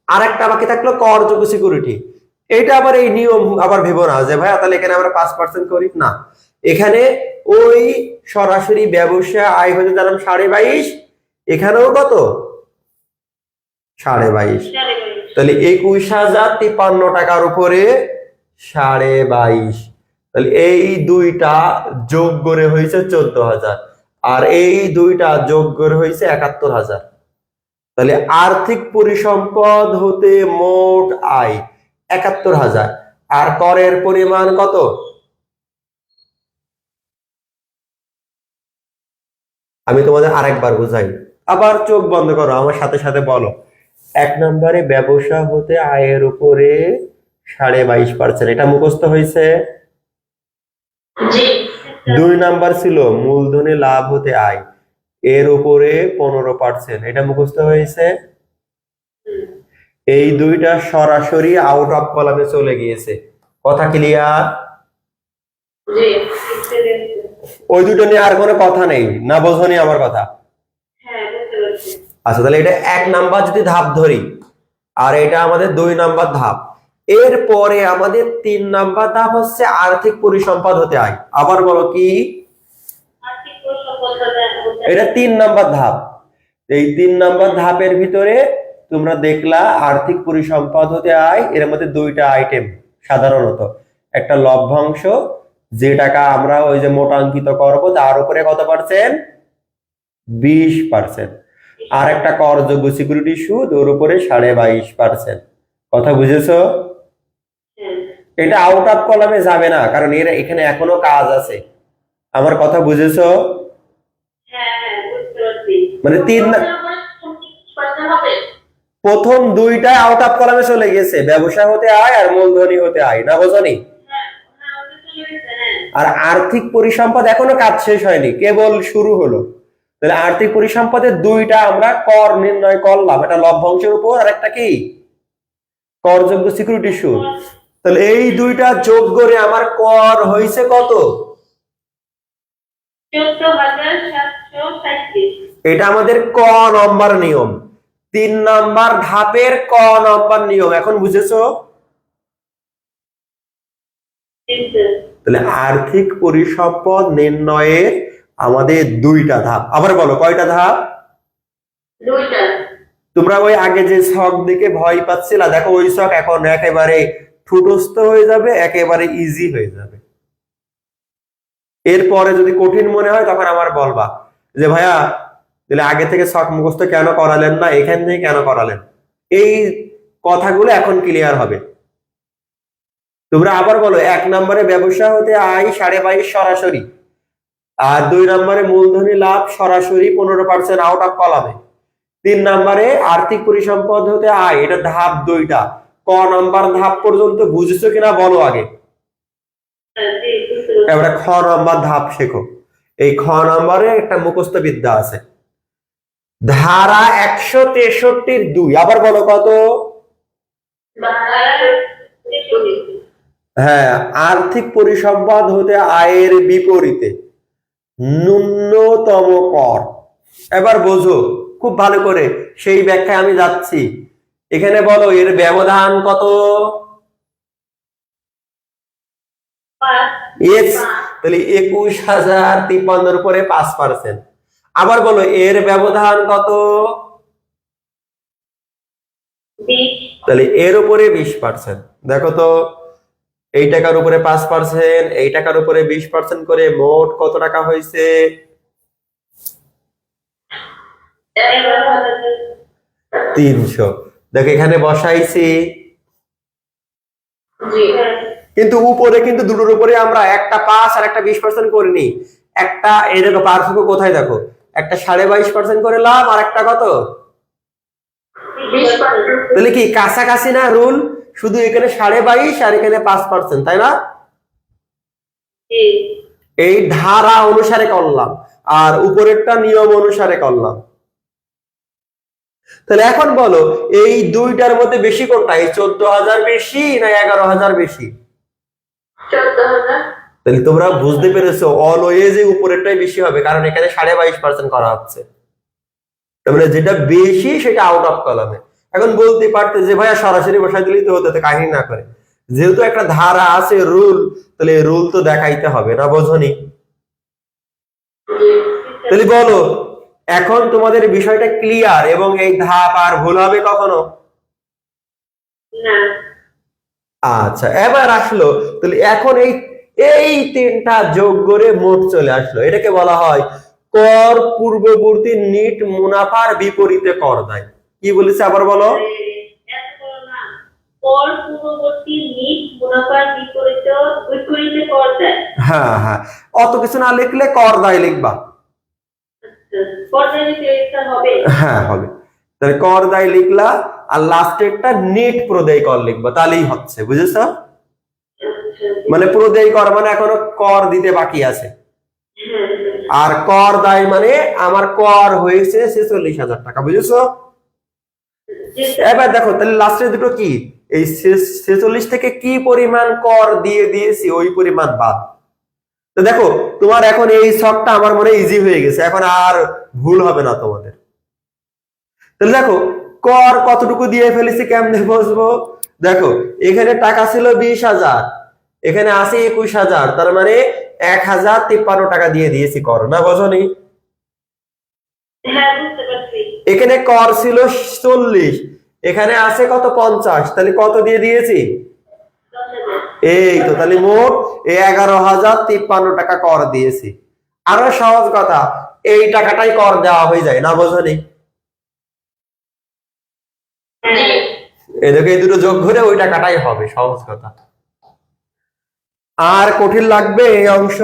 S1: আর একটা বাকি থাকলো করযোগ্য সিকিউরিটি। এটা আবার এই নিয়ম আবার ভেবো না যে ভাইয়া তাহলে এখানে আমরা 5% করি না, এখানে ওই সরাসরি ব্যবসা আয় হতে জানাম 22.5, এখানেও কত? 22.5। তাহলে 21,053 টাকার উপরে 22.5। তাহলে এই দুইটা যোগ করে হয়েছে 14,000, আর এই দুইটা যোগ করে হয়েছে 71,000। তাহলে আর্থিক পরিসম্পদ হতে মোট আয় 71,000, আর করের পরিমাণ কত? আমি তোমাদের আরেকবার বুঝাই, আবার চোখ বন্ধ করো, আমার সাথে সাথে বলো। 1 নম্বরে ব্যবসা হতে আয়ের উপরে 22.5%, এটা মুখস্থ হয়েছে। 2 নাম্বার ছিল মূলধনে লাভ হতে আয়, এর উপরে 15%, এটা মুখস্থ হয়েছে। এই দুইটা সরাসরি আউট অফ কলামে চলে গিয়েছে। কথা ক্লিয়ার? ওই দুটো নিয়ে আর কোনো কথা নেই না, বোঝনি আমার কথা? আচ্ছা, তাহলে এটা 1 নাম্বার যদি ধাপ ধরি, আর এটা আমাদের 2 নাম্বার ধাপ। এরপরে আমাদের 3 নাম্বার ধাপ হচ্ছে আর্থিক পরিসম্পদ হতে আয়। আবার বলো কি? এটা 3 নাম্বার ধাপ। এই 3 নাম্বার ধাপের ভিতরে তোমরা দেখলা আর্থিক পরিসম্পদ হতে আয়, এর মধ্যে দুইটা আইটেম সাধারণত, একটা লভ্যাংশ, যে টাকা আমরা ওই যে মোটাঙ্কিত করব তার উপরে কত পার্সেন্ট, 20%, আর একটা করযোগ্য সিকিউরিটি সুদ, ওর উপরে 22.5%। কথা বুঝেছো? এটা আউট অফ কলামে যাবে না, কারণ এর এখানে এখনো কাজ আছে। আমার কথা বুঝেছো?
S2: বুঝতে পারছি।
S1: মানে
S2: হবে।
S1: প্রথম দুইটা আউট অফ কলামে চলে গেছে, ব্যবসা হতে আয় আর মূলধনী হতে আয়, না বোঝনি? আর আর্থিক পরিসম্পদ এখনো কাজ শেষ হয়নি, কেবল শুরু হলো। তাহলে আর্থিক পরিসম্পদের দুইটা আমরা কর নির্ণয় করলাম, একটা লভ্যাংশের উপর আর একটা কি করযোগ্য সিকিউরিটি সুদ। তাহলে এই দুইটা যোগ করে আমার কর হয়েছে কত?
S2: 14,737।
S1: এটা আমাদের ক নম্বর নিয়ম, 3 নাম্বার ধাপের ক নম্বর নিয়ম। এখন বুঝেছো? তাহলে আর্থিক পরিসম্পদ নির্ণয়ের আমাদের দুইটা ধাপ। আবার বলো, কয়টা ধাপ?
S2: দুইটা।
S1: তোমরা ওই আগে যে ছক দিকে ভয় পাচ্ছিলা, দেখো ওই ছক এখন একেবারে ঠুটস্থ হয়ে যাবে, একেবারে ইজি হয়ে যাবে। এরপরে যদি কঠিন মনে হয় তখন আমার বলবা যে ভাইয়া তাহলে আগে থেকে ছক মুখস্থ কেন করালেন না, এখান থেকে কেন করালেন। এই কথাগুলো এখন ক্লিয়ার হবে। তোমরা আবার বলো, 1 নম্বরে ব্যবসা হতে আয় 22.5 সরাসরি, আর 2 নম্বরে মূলধনী লাভ সরাসরি 15% আউট অফ কলামে। 3 নম্বরে আর্থিক পরিসম্পদ হতে আয়, এটা ধাপ দুইটা। ক নাম্বার ধাপ পর্যন্ত বুঝেছো কিনা বলো আগে। এবারে খ নাম্বার ধাপ শেখো। এই খ নম্বরে একটা মুখস্থ বিদ্যা আছে, ধারা 163-2। আবার বলো কত? হ্যাঁ, আর্থিক পরিসম্পদ হতে আয়ের বিপরীতে ন্যূনতম কর। এবার বোঝো খুব ভালো করে, সেই ব্যাখ্যায় আমি যাচ্ছি। এখানে বলো এর ব্যবধান কত? তাহলে 21,053 উপরে 5%। আবার বলো এর ব্যবধান কত? তাহলে এর উপরে 20%। দেখো তো, এই টাকার উপরে 5%, এই টাকার উপরে 20% করে মোট কত টাকা হয়েছে? 300। দেখো এখানে বসাইছি, কিন্তু উপরে কিন্তু দুটোর উপরে আমরা একটা 5 আর একটা 20% করিনি। একটা এই দেখো পার্থক্য কোথায়, দেখো একটা 22.5% করে লাভ আর একটা কত
S2: 20%।
S1: তাহলে কি কাছাকাছি না রুল? শুধু এখানে 22.5 আর এখানে 5%, তাই না? এই ধারা অনুসারে করলাম আর উপরেরটা নিয়ম অনুসারে করলাম। তাহলে এখন বলো এই দুইটার মধ্যে বেশি কোনটা, এই 14,000 বেশি না 11,000 বেশি?
S2: 14,000।
S1: তাহলে তোমরা বুঝতে পেরেছো অলওয়েজ উপরেরটাই বেশি হবে, কারণ এখানে 22.5% করা হচ্ছে। তার মানে যেটা বেশি সেটা আউট অফ কলামে। এখন বলতে পারতে যে ভাইয়া সরাসরি বসাই দিলেই তো হতো, কাহিনী না করে। যেহেতু একটা ধারা আছে, রুল, তাহলে রুল তো দেখাইতে হবে, না বোঝনি? তাহলে বলো এখন তোমাদের বিষয়টা ক্লিয়ার, এবং এই ধাপ আর ভুল হবে কখনো
S2: না?
S1: আচ্ছা, এবার আসলো তাহলে এখন এই এই 3টা যোগ করে মোট চলে আসলো। এটাকে বলা হয় কর পূর্ববর্তী নিট মুনাফার বিপরীতে কর দায়। কি বলেছে আবার বলো?
S2: কর পূর্ববর্তী নিট মুনাফার বিপরীতে কর দায়।
S1: হ্যাঁ হ্যাঁ, অত কিছু না লিখলে কর দায় লিখবা।
S2: কর দায় লিখলে এটা হবে?
S1: হ্যাঁ হবে। তাহলে কর দায় লিখলা আর লাস্টেরটা নিট প্রদেয় কর লিখবা, তাহলেই হচ্ছে। বুঝেছো? মানে প্রদেয় কর মানে এখনো কর দিতে বাকি আছে, আর কর দায় মানে আমার কর হয়েছে 46,000 টাকা। বুঝেছো? এবার দেখো তাহলে লাস্টের দুটো কি, এই 46 থেকে কি পরিমাণ কর দিয়ে দিয়েছি ওই পরিমাণ বাদ। তো দেখো তোমার এখন এই ছকটা আমার মনে ইজি হয়ে গেছে, এখন আর ভুল হবে না তোমাদের। তাহলে দেখো কর কতটুকু দিয়ে ফেলেছি কেমনে বুঝবো? দেখো এখানে টাকা ছিল 20,000, এখানে আছে 21,000, তার মানে 1,053 টাকা দিয়ে দিয়েছি কর, না বোঝনি?
S2: হ্যাঁ বুঝতে পারছি।
S1: এখানে কর ছিল 40, এখানে আছে কত 50, তাহলে কত দিয়ে দিয়েছি?
S2: 10,000।
S1: এই তো, তাহলে মোট 11,053 টাকা কর দিয়েছি। আরো সহজ কথা, এই টাকাটাই কর দেওয়া হয়ে যায় না, বোঝনি?
S2: জি।
S1: এদিকে এই দুটো যোগ করে ওই টাকাটাই হবে, সহজ কথা। আর কঠিন লাগবে এই অংশ?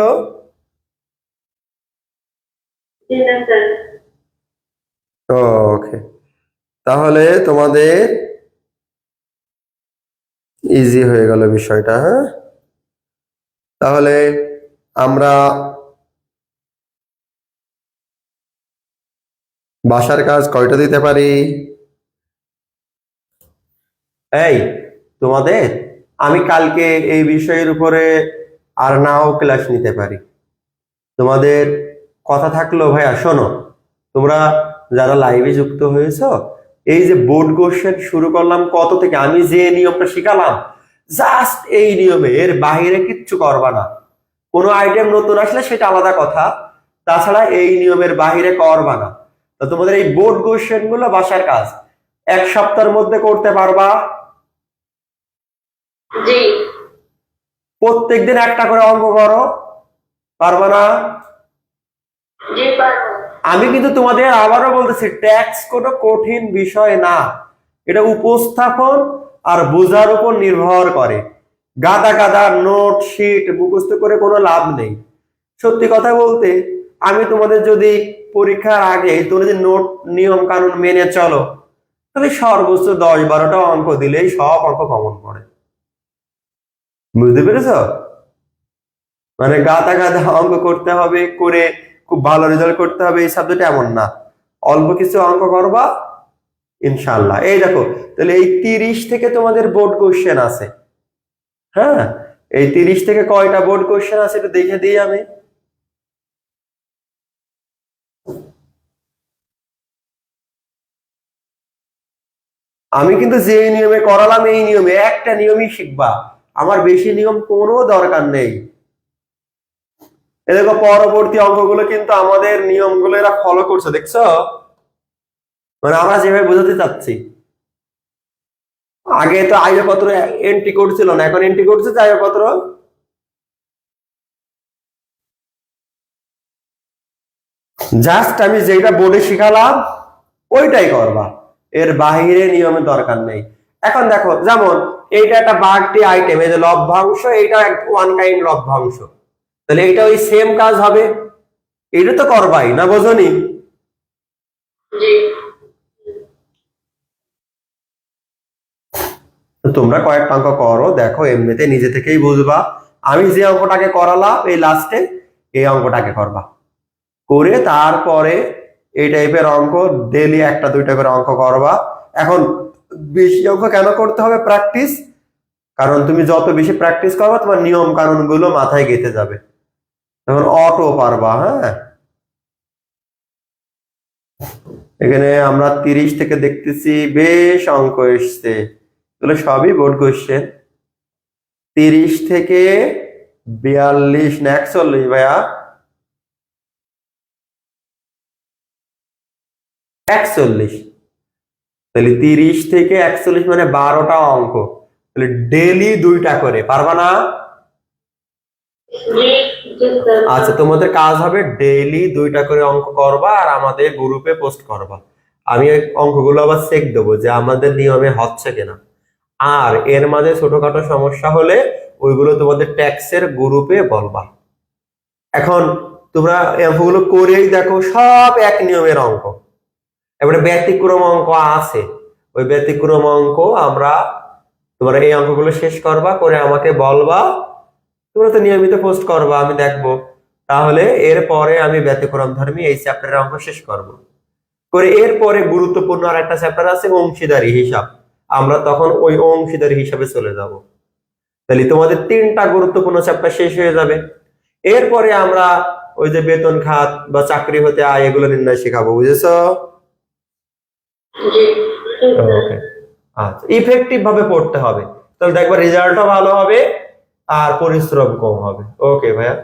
S2: জি না স্যার।
S1: ওকে, তাহলে তোমাদের ইজি হয়ে গেল বিষয়টা। হ্যাঁ, তাহলে আমরা বাসার কাজ কয়টা দিতে পারি? এই তোমাদের, আমি কালকে এই বিষয়ের উপরে আর নাও ক্লাস নিতে পারি। তোমাদের কথা থাকলো ভাইয়া, শোনো, তোমরা যারা লাইভে যুক্ত হয়েছো, এই যে বোর্ড কোশ্চেন শুরু করলাম কত থেকে, আমি যে নিয়মটা শিখালাম জাস্ট এই নিয়মে, এর বাইরে কিচ্ছু করবা না। কোনো আইটেম নতুন আসলে সেটা আলাদা কথা, তাছাড়া এই নিয়মের বাইরে করবা না। তো তোমাদের এই বোর্ড কোশ্চেন গুলো বাসার কাজ 1 সপ্তাহের মধ্যে করতে পারবা?
S2: জি।
S1: প্রত্যেকদিন একটা করে অঙ্ক করো, পারবা না?
S2: জি পারবো।
S1: আমি কিন্তু তোমাদের আবারও বলতেছি, ট্যাক্স কোনো কঠিন বিষয় না, এটা উপস্থাপন আর বোঝার উপর নির্ভর করে। গাদা গাদা নোট শিট মুখস্থ করে কোনো লাভ নেই। সত্যি কথা বলতে, আমি তোমাদের যদি পরীক্ষার আগে তোমরা যদি নোট নিয়ম কানুন মেনে চলো, তাহলে সর্বোচ্চ 10-12টা অঙ্ক দিলেই সব অঙ্ক কমন পড়ে। বুঝতে পেরেছো? মানে গাদা গাদা অঙ্ক করতে হবে, করে খুব ভালো রেজাল্ট করতে হবে এই সাবজেক্ট এমন না, অল্প কিছু অঙ্ক করবা ইনশাল্লাহ। এই দেখো, তাহলে এই 30 থেকে তোমাদের বোর্ড কোশ্চেন আছে। হ্যাঁ, এই 30 থেকে কয়টা বোর্ড কোশ্চেন আছে একটু দেখে দিই আমি। আমি কিন্তু যে নিয়মে করালাম এই নিয়মে একটা নিয়মই শিখবা, আমার বেশি নিয়ম কোনো দরকার নেই। এই দেখো, পরবর্তী অঙ্কগুলো কিন্তু আমাদের নিয়মগুলো এরা ফলো করছে, দেখছো? মানে আমরা যেভাবে বোঝাতে চাচ্ছি, আগে তো আইয়পত্র এন্ট্রি করছিল না, এখন এন্ট্রি করছে যে আইয়পত্র। জাস্ট আমি যেটা বোর্ডে শিখালাম ওইটাই করবা, এর বাহিরে নিয়মের দরকার নেই। এখন দেখো, যেমন এইটা একটা বাড়তি আইটেম, এই যে লভ্যাংশ, এইটা ওয়ান কাইন্ড লভ্যাংশ, তাহলে এটা ওই সেম কাজ হবে, এটা তো করবাই না, বোঝনি?
S2: জি।
S1: তো তোমরা কয়েকটা অঙ্ক করো, দেখো এমনিতে নিজে থেকেই বুঝবা। আমি যে অঙ্কটাকে করালাম এই লাস্টে, এই অঙ্কটাকে করবা, করে তারপরে এই টাইপের অঙ্ক ডেইলি 1-2টা করে অঙ্ক করবা। এখন বেশি অঙ্ক কেন করতে হবে? প্র্যাকটিস। কারণ তুমি যত বেশি প্র্যাকটিস করবা, তোমার নিয়ম কানুন গুলো মাথায় গেঁথে যাবে, তখন অটো পারবা। হ্যাঁ, এখানে আমরা 30 থেকে দেখতেছি বেশ অঙ্ক এসছে, এগুলো সবই বোর্ড কোশ্চেন। 30 থেকে 42 না 41 ভাইয়া, 41। তাহলে 30 থেকে 41 মানে 12টা অঙ্ক, তাহলে ডেইলি 2টা করে, পারবা না?
S2: জি। জি স্যার।
S1: আচ্ছা, তোমাদের কাজ হবে ডেইলি 2টা করে অঙ্ক করবা আর আমাদের গ্রুপে পোস্ট করবা। আমি ওই অঙ্কগুলো আবার চেক দেবো যে আমাদের নিয়মে হচ্ছে কিনা। আর এর মাঝে ছোটখাটো সমস্যা হলে ওইগুলো তোমাদের ট্যাক্সের গ্রুপে বলবা। এখন তোমরা অঙ্কগুলো করেই দেখো, সব এক নিয়মের অঙ্ক। এবারে ব্যতিক্রম অঙ্ক আছে, ওই ব্যতিক্রম অঙ্ক আমরা, তোমরা এই অঙ্কগুলো শেষ করবা, করে আমাকে বলবা। তোমরা তো নিয়মিত পোস্ট করবা, আমি দেখবো। তাহলে এরপরে আমি ব্যতিক্রম ধর্মী এই চ্যাপ্টারের অঙ্ক শেষ করব, করে এরপরে গুরুত্বপূর্ণ আর একটা চ্যাপ্টার আছে অংশীদারি হিসাব, আমরা তখন ওই অংশীদারি হিসাবে চলে যাব। তাহলে তোমাদের 3টা গুরুত্বপূর্ণ চ্যাপ্টার শেষ হয়ে যাবে। এরপরে আমরা ওই যে বেতন খাত বা চাকরি হতে আয় এগুলো নির্ণয় শেখাবো, বুঝেছো?
S2: জি। জি স্যার।
S1: ওকে, আচ্ছা, ইফেক্টিভ ভাবে পড়তে হবে, তাহলে দেখবা রেজাল্টও ভালো হবে আর পরিশ্রম কম হবে। ওকে ভাইয়া।